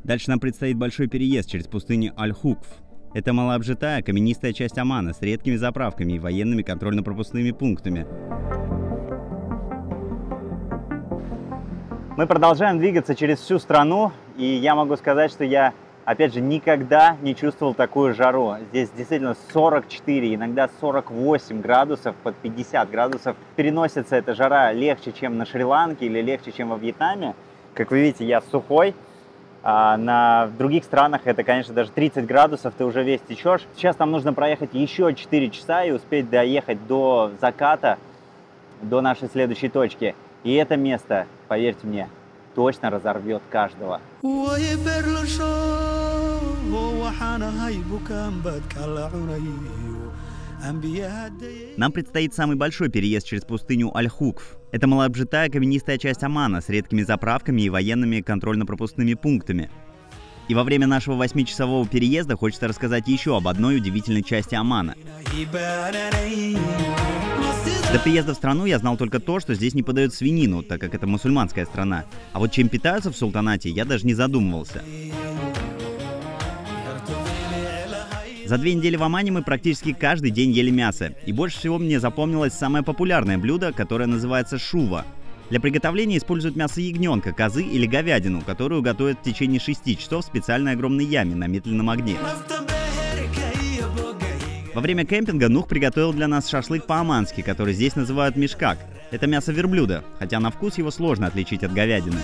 Дальше нам предстоит большой переезд через пустыню Аль-Хукф. Это малообжитая каменистая часть Омана с редкими заправками и военными контрольно-пропускными пунктами. Мы продолжаем двигаться через всю страну, и я могу сказать, что я, опять же, никогда не чувствовал такую жару. Здесь действительно 44, иногда 48 градусов, под 50 градусов. Переносится эта жара легче, чем на Шри-Ланке или легче, чем во Вьетнаме. Как вы видите, я сухой. В других странах это, конечно, даже 30 градусов, ты уже весь течешь. Сейчас нам нужно проехать еще 4 часа и успеть доехать до заката, до нашей следующей точки. И это место, поверьте мне, точно разорвет каждого. Нам предстоит самый большой переезд через пустыню Аль-Хукф. Это малообжитая каменистая часть Омана с редкими заправками и военными контрольно-пропускными пунктами. И во время нашего 8-часового переезда хочется рассказать еще об одной удивительной части Омана. До приезда в страну я знал только то, что здесь не подают свинину, так как это мусульманская страна. А вот чем питаются в султанате, я даже не задумывался. За 2 недели в Омане мы практически каждый день ели мясо. И больше всего мне запомнилось самое популярное блюдо, которое называется шува. Для приготовления используют мясо ягненка, козы или говядину, которую готовят в течение 6 часов в специальной огромной яме на медленном огне. Во время кемпинга Нух приготовил для нас шашлык по-омански, который здесь называют мишкак. Это мясо верблюда, хотя на вкус его сложно отличить от говядины.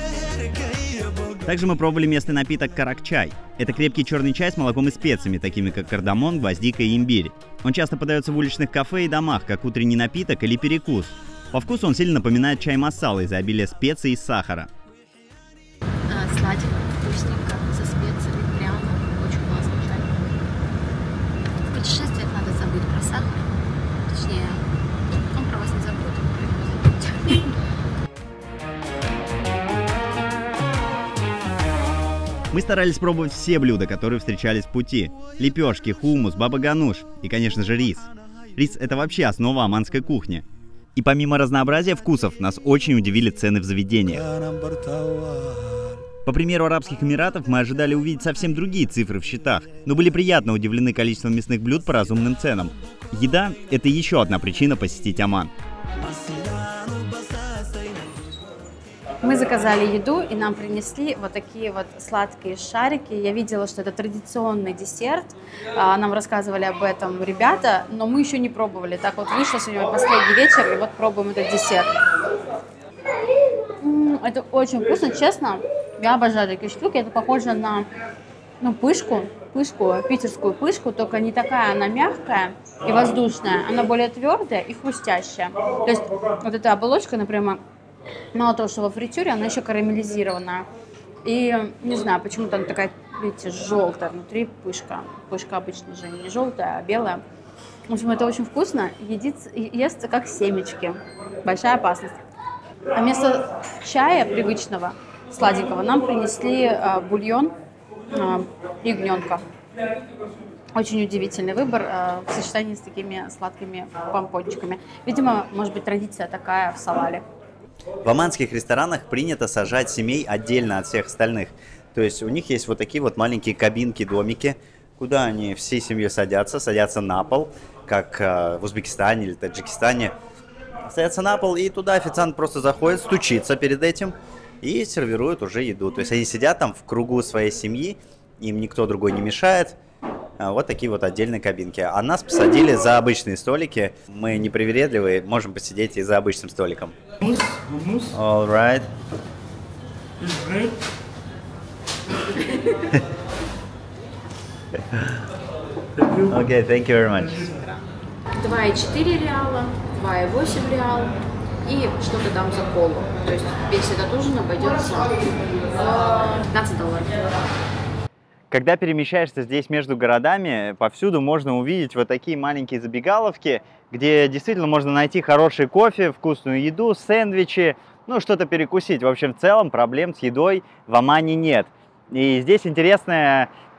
Также мы пробовали местный напиток карак-чай. Это крепкий черный чай с молоком и специями, такими как кардамон, гвоздика и имбирь. Он часто подается в уличных кафе и домах, как утренний напиток или перекус. По вкусу он сильно напоминает чай масала из-за обилия специй и сахара. Сладенько, вкусненько, со специями, прямо очень классный чай. В путешествиях надо забыть про сахар, точнее, он про вас не забудет. Мы старались пробовать все блюда, которые встречались в пути. Лепешки, хумус, баба-гануш и, конечно же, рис. Рис — это вообще основа оманской кухни. И помимо разнообразия вкусов, нас очень удивили цены в заведениях. По примеру Арабских Эмиратов, мы ожидали увидеть совсем другие цифры в счетах, но были приятно удивлены количеством мясных блюд по разумным ценам. Еда — это еще одна причина посетить Оман. Мы заказали еду, и нам принесли вот такие вот сладкие шарики. Я видела, что это традиционный десерт. Нам рассказывали об этом ребята, но мы еще не пробовали. Так вот вышло, сегодня последний вечер, и вот пробуем этот десерт. Это очень вкусно, честно. Я обожаю такие штуки. Это похоже на пышку, питерскую пышку, только не такая она мягкая и воздушная. Она более твердая и хрустящая. То есть вот эта оболочка, например, мало того, что во фритюре, она еще карамелизированная. И не знаю, почему-то она такая, видите, желтая внутри пышка. Пышка обычно же не желтая, а белая. В общем, это очень вкусно. Естся как семечки. Большая опасность. А вместо чая привычного, сладенького, нам принесли бульон ягненка. Очень удивительный выбор в сочетании с такими сладкими помпончиками. Видимо, может быть, традиция такая в Салале. В оманских ресторанах принято сажать семей отдельно от всех остальных. То есть у них есть вот такие вот маленькие кабинки-домики, куда они всей семьей садятся на пол, как в Узбекистане или Таджикистане. Садятся на пол, и туда официант просто заходит, стучится перед этим и сервирует уже еду. То есть они сидят там в кругу своей семьи им никто другой не мешает. Вот такие вот отдельные кабинки. А нас посадили за обычные столики. Мы непривередливые, можем посидеть и за обычным столиком. All right. Okay, thank you very much. 2,4 реала, 2,8 реала и что-то там за колу. То есть весь этот ужин обойдется в $15. Когда перемещаешься здесь между городами, повсюду можно увидеть вот такие маленькие забегаловки, где действительно можно найти хороший кофе, вкусную еду, сэндвичи, ну что-то перекусить. В общем, в целом проблем с едой в Омане нет. И здесь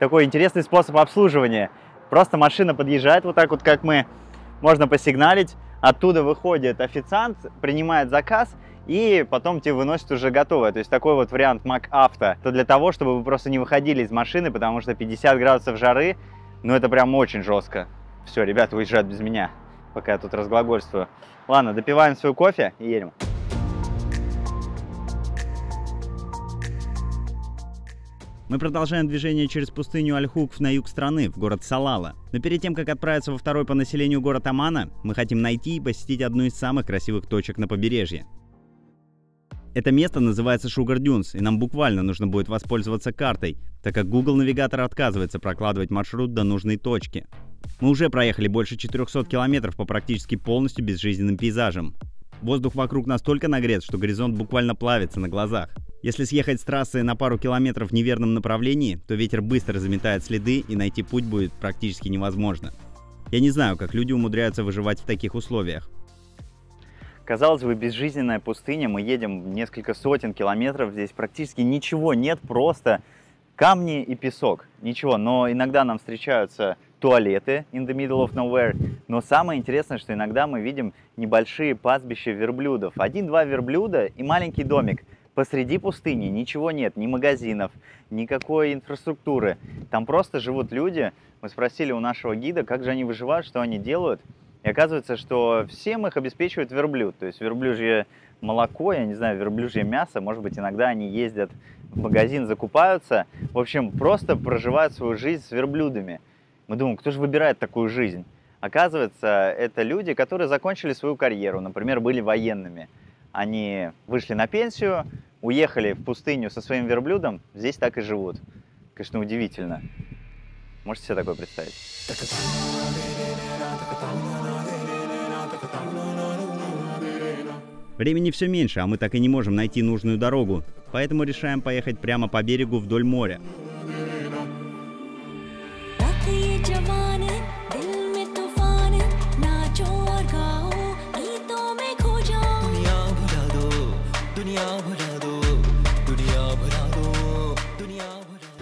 такой интересный способ обслуживания. Просто машина подъезжает вот так вот, как мы, можно посигналить, оттуда выходит официант, принимает заказ, и потом тебе выносят уже готовое. То есть такой вот вариант МакАвто. Это для того, чтобы вы просто не выходили из машины, потому что 50 градусов жары, ну это прям очень жестко. Все, ребята уезжают без меня, пока я тут разглагольствую. Ладно, допиваем свой кофе и едем. Мы продолжаем движение через пустыню Аль-Хукф на юг страны, в город Салала. Но перед тем, как отправиться во второй по населению город Омана, мы хотим найти и посетить одну из самых красивых точек на побережье. Это место называется Sugar Dunes, и нам буквально нужно будет воспользоваться картой, так как Google навигатор отказывается прокладывать маршрут до нужной точки. Мы уже проехали больше 400 километров по практически полностью безжизненным пейзажам. Воздух вокруг настолько нагрет, что горизонт буквально плавится на глазах. Если съехать с трассы на пару километров в неверном направлении, то ветер быстро заметает следы и найти путь будет практически невозможно. Я не знаю, как люди умудряются выживать в таких условиях. Казалось бы, безжизненная пустыня, мы едем несколько сотен километров, здесь практически ничего нет, просто камни и песок, ничего. Но иногда нам встречаются туалеты in the middle of nowhere, но самое интересное, что иногда мы видим небольшие пастбища верблюдов. 1-2 верблюда и маленький домик. Посреди пустыни ничего нет, ни магазинов, никакой инфраструктуры. Там просто живут люди. Мы спросили у нашего гида, как же они выживают, что они делают. И оказывается, что всем их обеспечивает верблюд. То есть верблюжье молоко, я не знаю, верблюжье мясо. Может быть, иногда они ездят в магазин, закупаются. В общем, просто проживают свою жизнь с верблюдами. Мы думаем, кто же выбирает такую жизнь? Оказывается, это люди, которые закончили свою карьеру, например, были военными. Они вышли на пенсию, уехали в пустыню со своим верблюдом, здесь так и живут. Конечно, удивительно. Можете себе такое представить? Времени все меньше, а мы так и не можем найти нужную дорогу, поэтому решаем поехать прямо по берегу вдоль моря.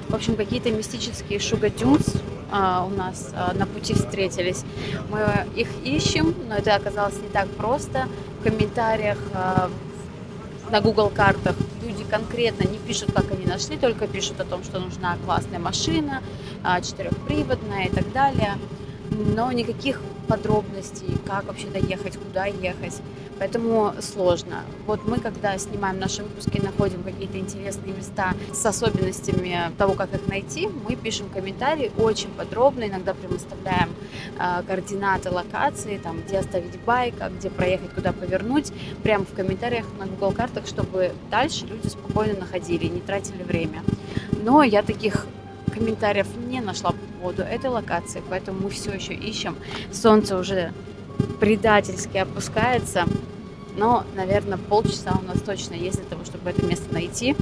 В общем, какие-то мистические Sugar Dunes у нас на пути встретились. Мы их ищем, но это оказалось не так просто. В комментариях на Google картах люди конкретно не пишут, как они нашли, только пишут о том, что нужна классная машина, 4-приводная и так далее. Но никаких подробностей, как вообще доехать, куда ехать. Поэтому сложно. Вот мы, когда снимаем наши выпуски, находим какие-то интересные места с особенностями того, как их найти, мы пишем комментарии очень подробно, иногда прям оставляем координаты локации, там, где оставить байк, где проехать, куда повернуть, прямо в комментариях на Google картах, чтобы дальше люди спокойно находили, не тратили время. Но я таких комментариев не нашла по поводу этой локации, поэтому мы все еще ищем. Солнце уже предательски опускается, но, наверное, полчаса у нас точно есть для того, чтобы это место найти.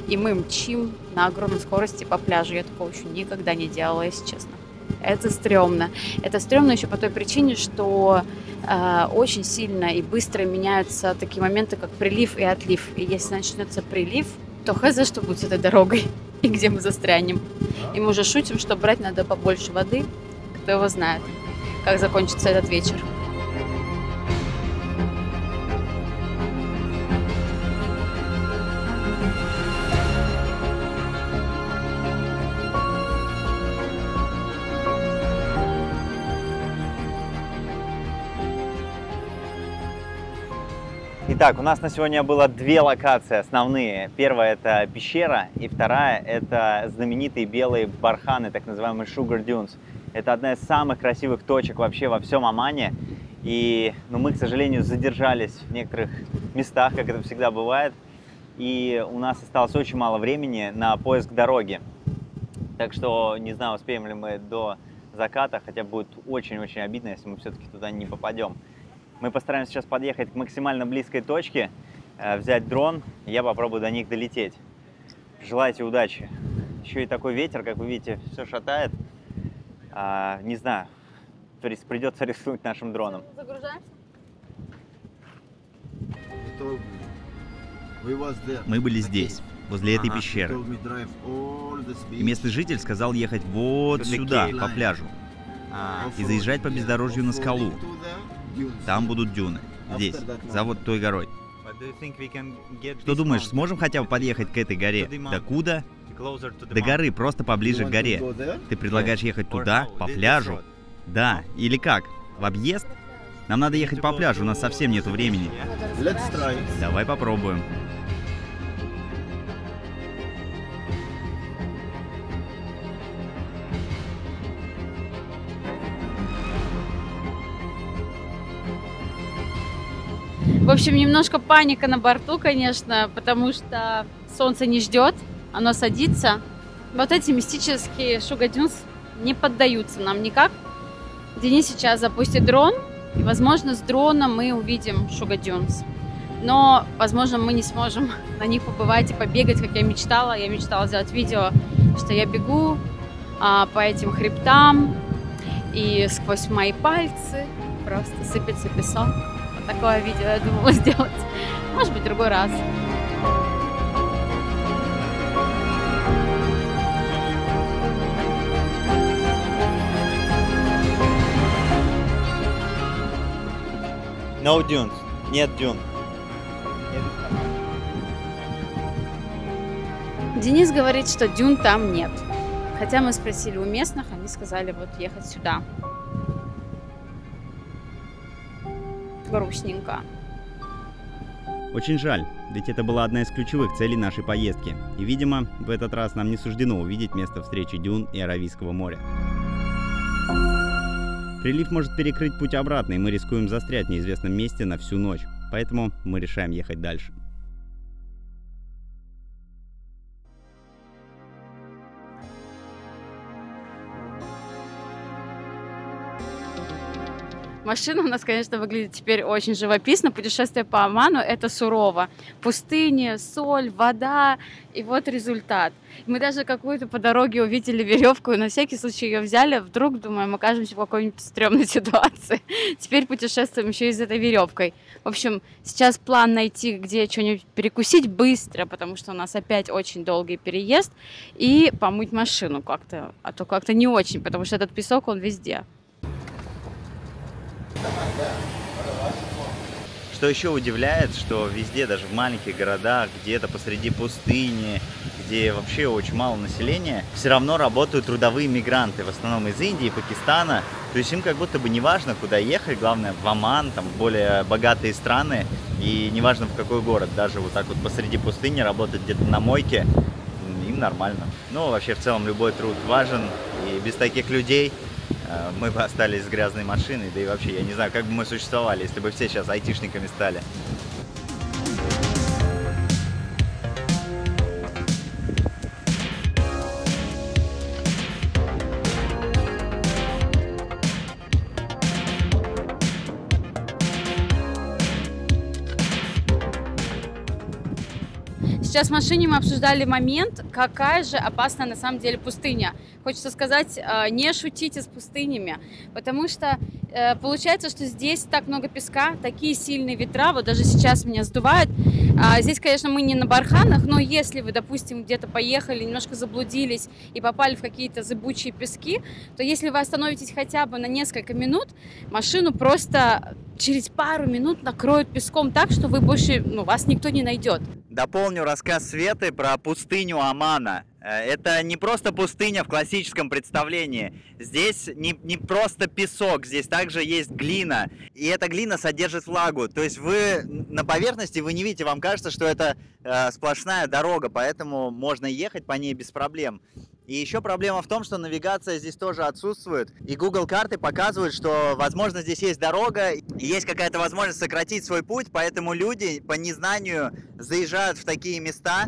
И мы мчим на огромной скорости по пляжу. Я такого еще никогда не делала, если честно. Это стрёмно. Это стрёмно еще по той причине, что очень сильно и быстро меняются такие моменты, как прилив и отлив. И если начнется прилив, то хз, что будет с этой дорогой и где мы застрянем. И мы уже шутим, что брать надо побольше воды. Кто его знает, как закончится этот вечер. Итак, у нас на сегодня было две локации основные. Первая — это пещера, и вторая — это знаменитые белые барханы, так называемые Sugar Dunes. Это одна из самых красивых точек вообще во всем Омане. И мы, к сожалению, задержались в некоторых местах, как это всегда бывает. И у нас осталось очень мало времени на поиск дороги. Так что не знаю, успеем ли мы до заката, хотя будет очень-очень обидно, если мы все-таки туда не попадем. Мы постараемся сейчас подъехать к максимально близкой точке, взять дрон, и я попробую до них долететь. Желайте удачи. Еще и такой ветер, как вы видите, все шатает. Не знаю, то есть придется рискнуть нашим дроном. Загружаемся? Мы были здесь, возле этой пещеры. И местный житель сказал ехать вот сюда, по пляжу, и заезжать по бездорожью на скалу. Там будут дюны. Здесь, за вот той горой. Что думаешь, сможем хотя бы подъехать к этой горе? Докуда? До горы, просто поближе к горе. Ты предлагаешь ехать туда, по пляжу? Да, или как? В объезд? Нам надо ехать по пляжу, у нас совсем нету времени. Давай попробуем. В общем, немножко паника на борту, конечно, потому что солнце не ждет, оно садится. Вот эти мистические Sugar Dunes не поддаются нам никак. Денис сейчас запустит дрон, и, возможно, с дрона мы увидим Sugar Dunes. Но, возможно, мы не сможем на них побывать и побегать, как я мечтала. Я мечтала сделать видео, что я бегу по этим хребтам, и сквозь мои пальцы просто сыпется песок. Такое видео я думала сделать. Может быть, в другой раз. No dunes. Нет дюн. Денис говорит, что дюн там нет. Хотя мы спросили у местных, они сказали вот ехать сюда. Грустненько. Очень жаль, ведь это была одна из ключевых целей нашей поездки. И, видимо, в этот раз нам не суждено увидеть место встречи дюн и Аравийского моря. Прилив может перекрыть путь обратно, и мы рискуем застрять в неизвестном месте на всю ночь. Поэтому мы решаем ехать дальше. Машина у нас, конечно, выглядит теперь очень живописно. Путешествие по Оману — это сурово. Пустыни, соль, вода, и вот результат. Мы даже какую-то по дороге увидели веревку, и на всякий случай ее взяли. Вдруг, думаем, окажемся в какой-нибудь стрёмной ситуации. Теперь путешествуем еще и с этой веревкой. В общем, сейчас план найти, где что-нибудь перекусить быстро, потому что у нас опять очень долгий переезд, и помыть машину как-то, а то как-то не очень, потому что этот песок, он везде. Что еще удивляет, что везде, даже в маленьких городах, где-то посреди пустыни, где вообще очень мало населения, все равно работают трудовые мигранты, в основном из Индии, Пакистана. То есть им как будто бы не важно, куда ехать, главное в Оман, там более богатые страны, и не важно в какой город, даже вот так вот посреди пустыни работать где-то на мойке, им нормально. Ну, вообще в целом любой труд важен, и без таких людей мы бы остались с грязной машиной, да и вообще, я не знаю, как бы мы существовали, если бы все сейчас айтишниками стали. Сейчас в машине мы обсуждали момент, какая же опасная на самом деле пустыня. Хочется сказать, не шутите с пустынями, потому что получается, что здесь так много песка, такие сильные ветра, вот даже сейчас меня сдувает. Здесь, конечно, мы не на барханах, но если вы, допустим, где-то поехали, немножко заблудились и попали в какие-то зыбучие пески, то если вы остановитесь хотя бы на несколько минут, машину просто через пару минут накроют песком так, что вы больше, вас никто не найдет. Дополню рассказ Светы про пустыню Омана. Это не просто пустыня в классическом представлении. Здесь не просто песок, здесь также есть глина. И эта глина содержит влагу. То есть вы на поверхности, вы не видите, вам кажется, что это сплошная дорога, поэтому можно ехать по ней без проблем. И еще проблема в том, что навигация здесь тоже отсутствует. И Google карты показывают, что, возможно, здесь есть дорога, и есть какая-то возможность сократить свой путь, поэтому люди по незнанию заезжают в такие места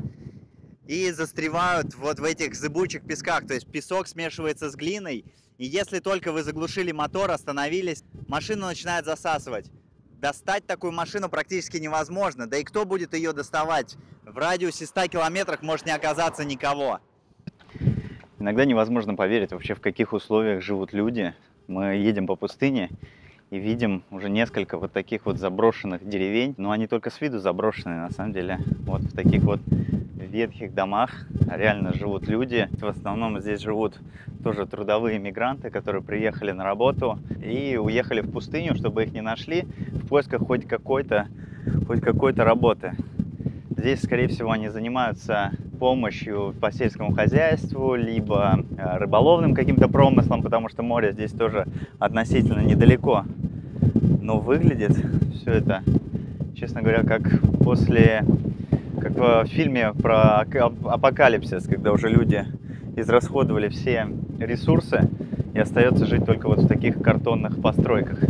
и застревают вот в этих зыбучих песках. То есть песок смешивается с глиной, и если только вы заглушили мотор, остановились, машину начинает засасывать. Достать такую машину практически невозможно, да и кто будет ее доставать? В радиусе 100 километров может не оказаться никого. Иногда невозможно поверить вообще, в каких условиях живут люди. Мы едем по пустыне и видим уже несколько вот таких вот заброшенных деревень. Но они только с виду заброшенные, на самом деле. Вот в таких вот ветхих домах реально живут люди. В основном здесь живут тоже трудовые мигранты, которые приехали на работу и уехали в пустыню, чтобы их не нашли, в поисках хоть какой-то работы. Здесь, скорее всего, они занимаются помощью по сельскому хозяйству, либо рыболовным каким-то промыслом, потому что море здесь тоже относительно недалеко. Но выглядит все это, честно говоря, как в фильме про апокалипсис, когда уже люди израсходовали все ресурсы и остается жить только вот в таких картонных постройках.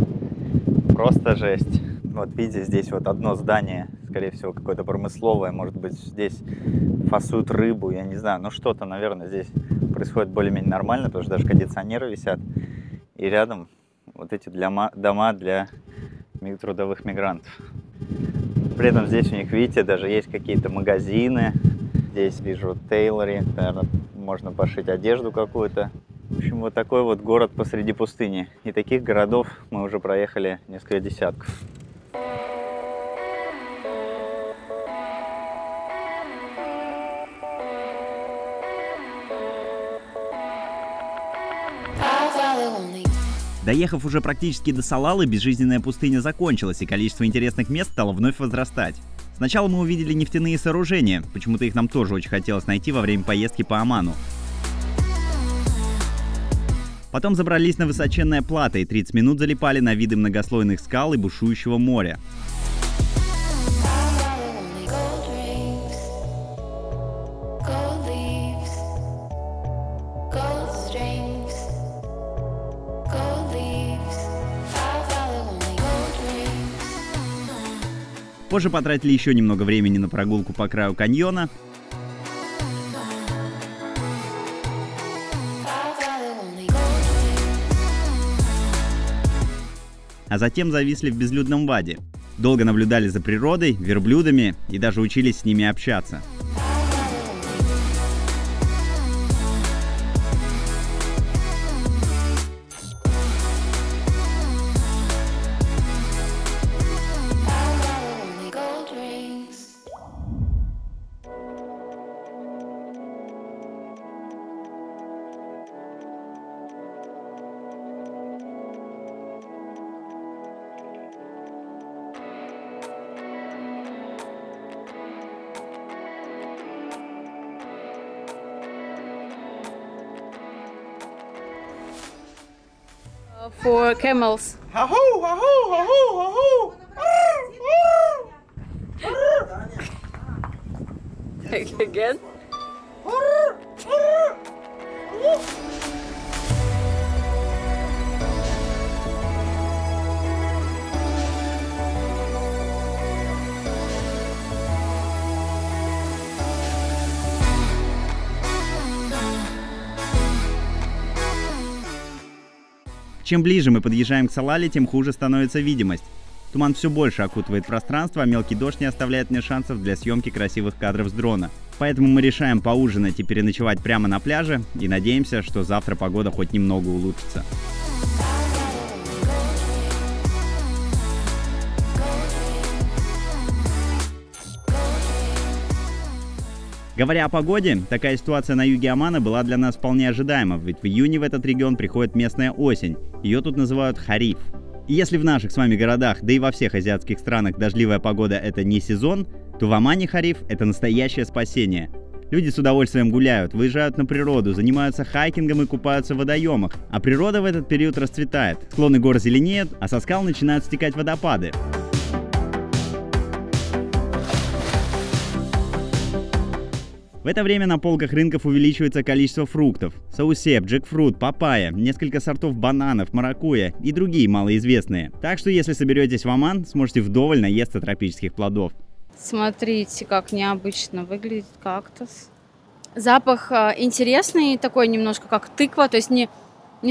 Просто жесть. Вот видите, здесь вот одно здание, скорее всего, какое-то промысловое, может быть, здесь фасуют рыбу, я не знаю, но что-то, наверное, здесь происходит более-менее нормально, потому что даже кондиционеры висят, и рядом вот эти дома для трудовых мигрантов. При этом здесь у них, видите, даже есть какие-то магазины, здесь вижу тейлори, наверное, можно пошить одежду какую-то. В общем, вот такой вот город посреди пустыни, и таких городов мы уже проехали несколько десятков. Доехав уже практически до Салалы, безжизненная пустыня закончилась, и количество интересных мест стало вновь возрастать. Сначала мы увидели нефтяные сооружения, почему-то их нам тоже очень хотелось найти во время поездки по Оману. Потом забрались на высоченное плато и 30 минут залипали на виды многослойных скал и бушующего моря. Позже потратили еще немного времени на прогулку по краю каньона. А затем зависли в безлюдном ваде. Долго наблюдали за природой, верблюдами и даже учились с ними общаться. For camels. Again? Чем ближе мы подъезжаем к Салале, тем хуже становится видимость. Туман все больше окутывает пространство, а мелкий дождь не оставляет мне шансов для съемки красивых кадров с дрона. Поэтому мы решаем поужинать и переночевать прямо на пляже и надеемся, что завтра погода хоть немного улучшится. Говоря о погоде, такая ситуация на юге Омана была для нас вполне ожидаема, ведь в июне в этот регион приходит местная осень. Ее тут называют хариф. И если в наших с вами городах, да и во всех азиатских странах дождливая погода — это не сезон, то в Омане хариф — это настоящее спасение. Люди с удовольствием гуляют, выезжают на природу, занимаются хайкингом и купаются в водоемах, а природа в этот период расцветает. Склоны гор зеленеют, а со скал начинают стекать водопады. В это время на полках рынков увеличивается количество фруктов. Саусеп, джекфрут, папайя, несколько сортов бананов, маракуйя и другие малоизвестные. Так что если соберетесь в Оман, сможете вдоволь наесться тропических плодов. Смотрите, как необычно выглядит кактус. Запах интересный, такой немножко как тыква, то есть не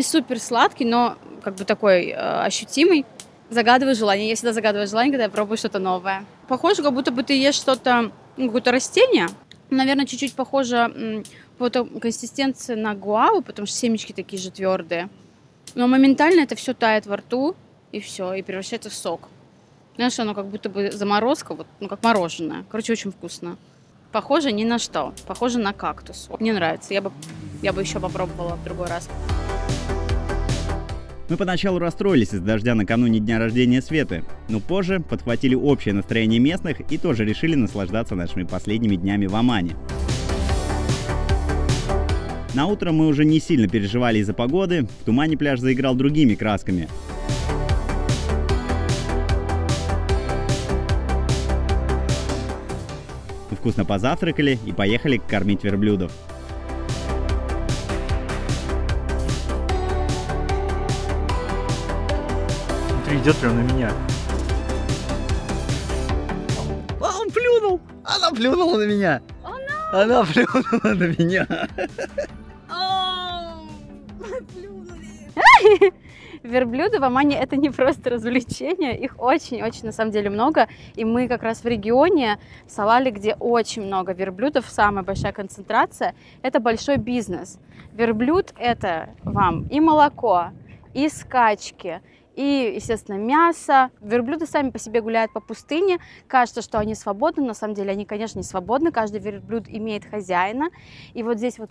супер сладкий, но как бы такой ощутимый. Загадываю желание. Я всегда загадываю желание, когда я пробую что-то новое. Похоже, как будто бы ты ешь что-то, какое-то растение. Наверное, чуть-чуть похоже по консистенции на гуаву, потому что семечки такие же твердые. Но моментально это все тает во рту, и все, и превращается в сок. Знаешь, оно как будто бы заморозка, вот, ну как мороженое. Короче, очень вкусно. Похоже ни на что. Похоже на кактус. Мне нравится. Я бы еще попробовала в другой раз. Мы поначалу расстроились из дождя накануне дня рождения Светы, но позже подхватили общее настроение местных и тоже решили наслаждаться нашими последними днями в Омане. На утро мы уже не сильно переживали из-за погоды, в тумане пляж заиграл другими красками. Мы вкусно позавтракали и поехали кормить верблюдов. Идет прямо на меня. А, он плюнул! Она плюнула на меня! Она плюнула на меня! Верблюды в Омане — это не просто развлечение, их очень-очень на самом деле много. И мы как раз в регионе, в Салале, где очень много верблюдов, самая большая концентрация, это большой бизнес. Верблюд — это вам и молоко, и скачки, и, естественно, мясо. Верблюды сами по себе гуляют по пустыне. Кажется, что они свободны. На самом деле они, конечно, не свободны. Каждый верблюд имеет хозяина. И вот здесь вот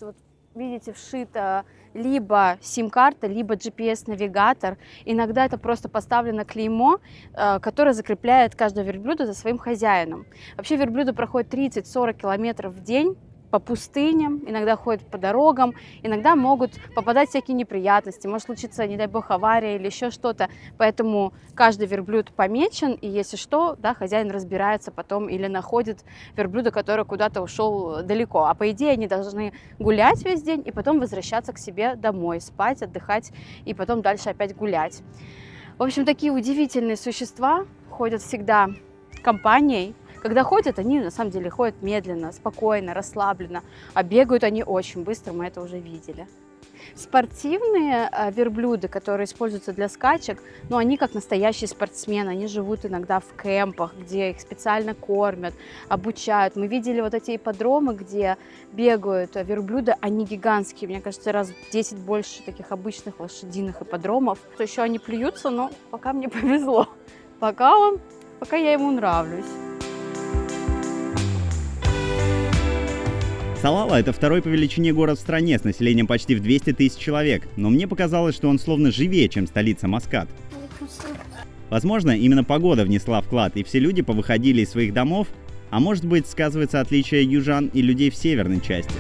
видите, вшито либо сим-карта, либо GPS-навигатор. Иногда это просто поставлено клеймо, которое закрепляет каждого верблюда за своим хозяином. Вообще верблюды проходят 30-40 километров в день по пустыням, иногда ходят по дорогам, иногда могут попадать всякие неприятности, может случиться, не дай бог, авария или еще что-то, поэтому каждый верблюд помечен, и если что, да, хозяин разбирается потом или находит верблюда, который куда-то ушел далеко, а по идее они должны гулять весь день и потом возвращаться к себе домой, спать, отдыхать и потом дальше опять гулять. В общем, такие удивительные существа ходят всегда компанией. Когда ходят, они на самом деле ходят медленно, спокойно, расслабленно, а бегают они очень быстро, мы это уже видели. Спортивные верблюды, которые используются для скачек, ну, они как настоящие спортсмены, они живут иногда в кемпах, где их специально кормят, обучают. Мы видели вот эти ипподромы, где бегают верблюды, они гигантские, мне кажется, раз в 10 больше таких обычных лошадиных ипподромов. То еще они плюются, но пока мне повезло, пока я ему нравлюсь. Салала — это второй по величине город в стране с населением почти в 200 тысяч человек, но мне показалось, что он словно живее, чем столица Маскат. Возможно, именно погода внесла вклад, и все люди повыходили из своих домов, а может быть, сказывается отличие южан и людей в северной части.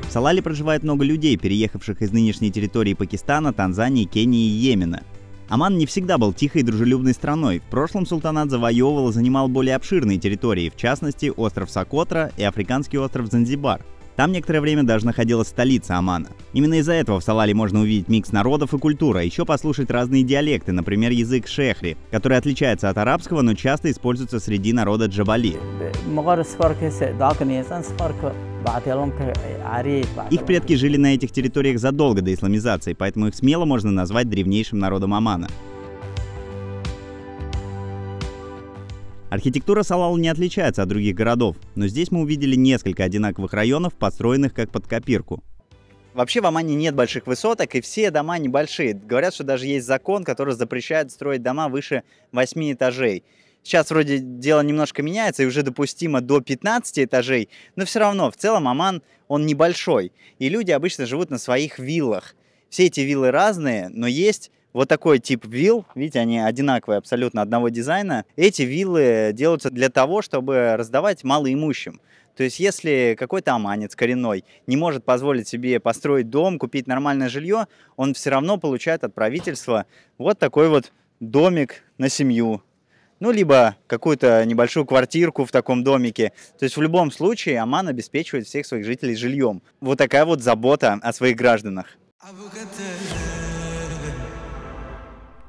В Салале проживает много людей, переехавших из нынешней территории Пакистана, Танзании, Кении и Йемена. Оман не всегда был тихой и дружелюбной страной. В прошлом султанат завоевывал и занимал более обширные территории, в частности, остров Сокотра и африканский остров Занзибар. Там некоторое время даже находилась столица Омана. Именно из-за этого в Салале можно увидеть микс народов и культуры, а еще послушать разные диалекты, например, язык шехри, который отличается от арабского, но часто используется среди народа джабали. Их предки жили на этих территориях задолго до исламизации, поэтому их смело можно назвать древнейшим народом Омана. Архитектура Салала не отличается от других городов, но здесь мы увидели несколько одинаковых районов, построенных как под копирку. Вообще в Омане нет больших высоток, и все дома небольшие. Говорят, что даже есть закон, который запрещает строить дома выше 8 этажей. Сейчас вроде дело немножко меняется, и уже допустимо до 15 этажей, но все равно в целом Оман, он небольшой, и люди обычно живут на своих виллах. Все эти виллы разные, но есть вот такой тип вилл, видите, они одинаковые, абсолютно одного дизайна. Эти виллы делаются для того, чтобы раздавать малоимущим. То есть если какой-то оманец коренной не может позволить себе построить дом, купить нормальное жилье, он все равно получает от правительства вот такой вот домик на семью. Ну, либо какую-то небольшую квартирку в таком домике. То есть в любом случае Оман обеспечивает всех своих жителей жильем. Вот такая вот забота о своих гражданах.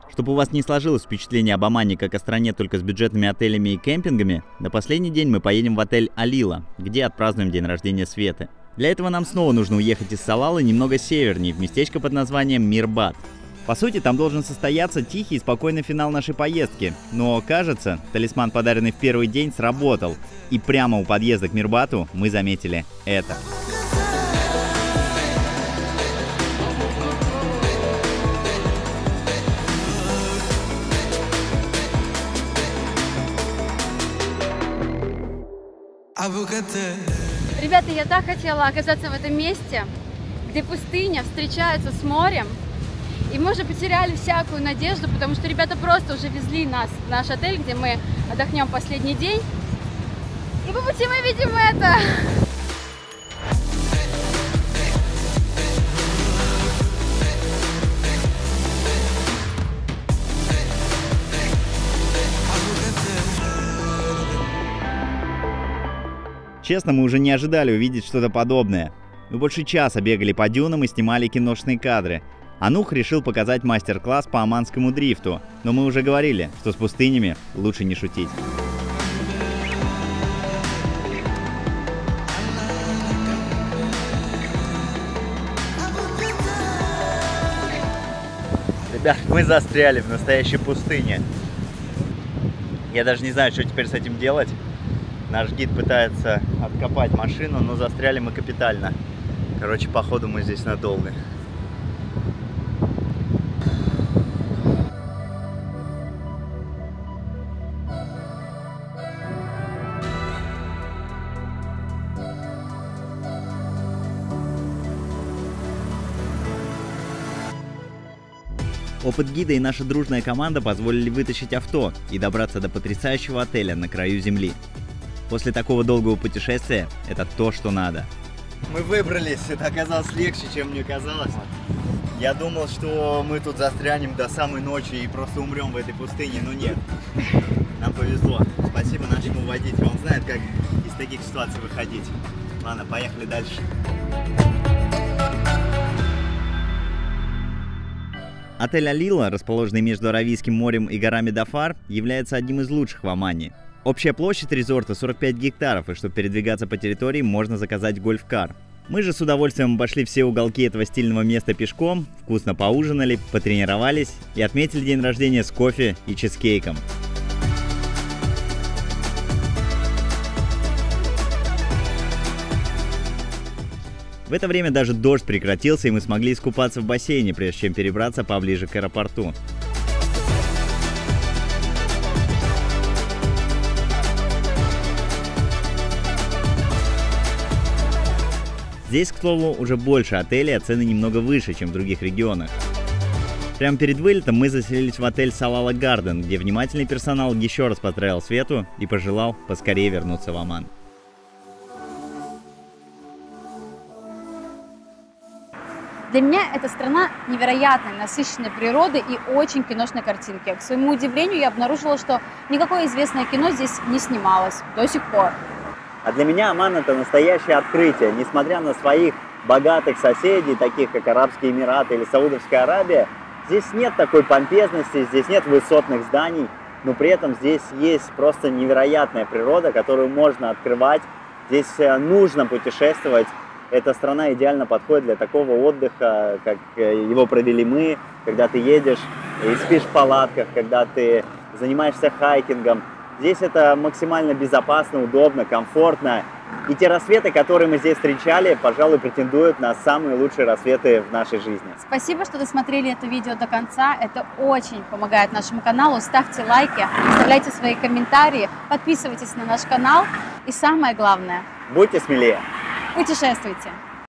Чтобы у вас не сложилось впечатление об Омане как о стране только с бюджетными отелями и кемпингами, на последний день мы поедем в отель Алила, где отпразднуем день рождения Светы. Для этого нам снова нужно уехать из Салалы немного севернее, в местечко под названием Мирбат. По сути, там должен состояться тихий и спокойный финал нашей поездки, но, кажется, талисман, подаренный в первый день, сработал, и прямо у подъезда к Мирбату мы заметили это. Ребята, я так хотела оказаться в этом месте, где пустыня встречается с морем. И мы уже потеряли всякую надежду, потому что ребята просто уже везли нас в наш отель, где мы отдохнем последний день. И по пути мы видим это. Честно, мы уже не ожидали увидеть что-то подобное. Мы больше часа бегали по дюнам и снимали киношные кадры. Анух решил показать мастер-класс по оманскому дрифту, но мы уже говорили, что с пустынями лучше не шутить. Ребят, мы застряли в настоящей пустыне. Я даже не знаю, что теперь с этим делать. Наш гид пытается откопать машину, но застряли мы капитально. Короче, походу мы здесь надолго. Опыт гида и наша дружная команда позволили вытащить авто и добраться до потрясающего отеля на краю земли. После такого долгого путешествия это то, что надо. Мы выбрались, это оказалось легче, чем мне казалось. Я думал, что мы тут застрянем до самой ночи и просто умрем в этой пустыне, но нет. Нам повезло. Спасибо нашему водителю, он знает, как из таких ситуаций выходить. Ладно, поехали дальше. Отель Алила, расположенный между Аравийским морем и горами Дафар, является одним из лучших в Омане. Общая площадь резорта 45 гектаров, и чтобы передвигаться по территории, можно заказать гольф-кар. Мы же с удовольствием обошли все уголки этого стильного места пешком, вкусно поужинали, потренировались и отметили день рождения с кофе и чизкейком. В это время даже дождь прекратился, и мы смогли искупаться в бассейне, прежде чем перебраться поближе к аэропорту. Здесь, к слову, уже больше отелей, а цены немного выше, чем в других регионах. Прямо перед вылетом мы заселились в отель Салала Гарден, где внимательный персонал еще раз поздравил Свету и пожелал поскорее вернуться в Оман. Для меня эта страна невероятной, насыщенной природой и очень киношной картинки. К своему удивлению, я обнаружила, что никакое известное кино здесь не снималось до сих пор. А для меня Оман — это настоящее открытие. Несмотря на своих богатых соседей, таких как Арабские Эмираты или Саудовская Аравия, здесь нет такой помпезности, здесь нет высотных зданий, но при этом здесь есть просто невероятная природа, которую можно открывать. Здесь нужно путешествовать. Эта страна идеально подходит для такого отдыха, как его провели мы, когда ты едешь и спишь в палатках, когда ты занимаешься хайкингом. Здесь это максимально безопасно, удобно, комфортно. И те рассветы, которые мы здесь встречали, пожалуй, претендуют на самые лучшие рассветы в нашей жизни. Спасибо, что досмотрели это видео до конца. Это очень помогает нашему каналу. Ставьте лайки, оставляйте свои комментарии, подписывайтесь на наш канал. И самое главное, будьте смелее. путешествуйте.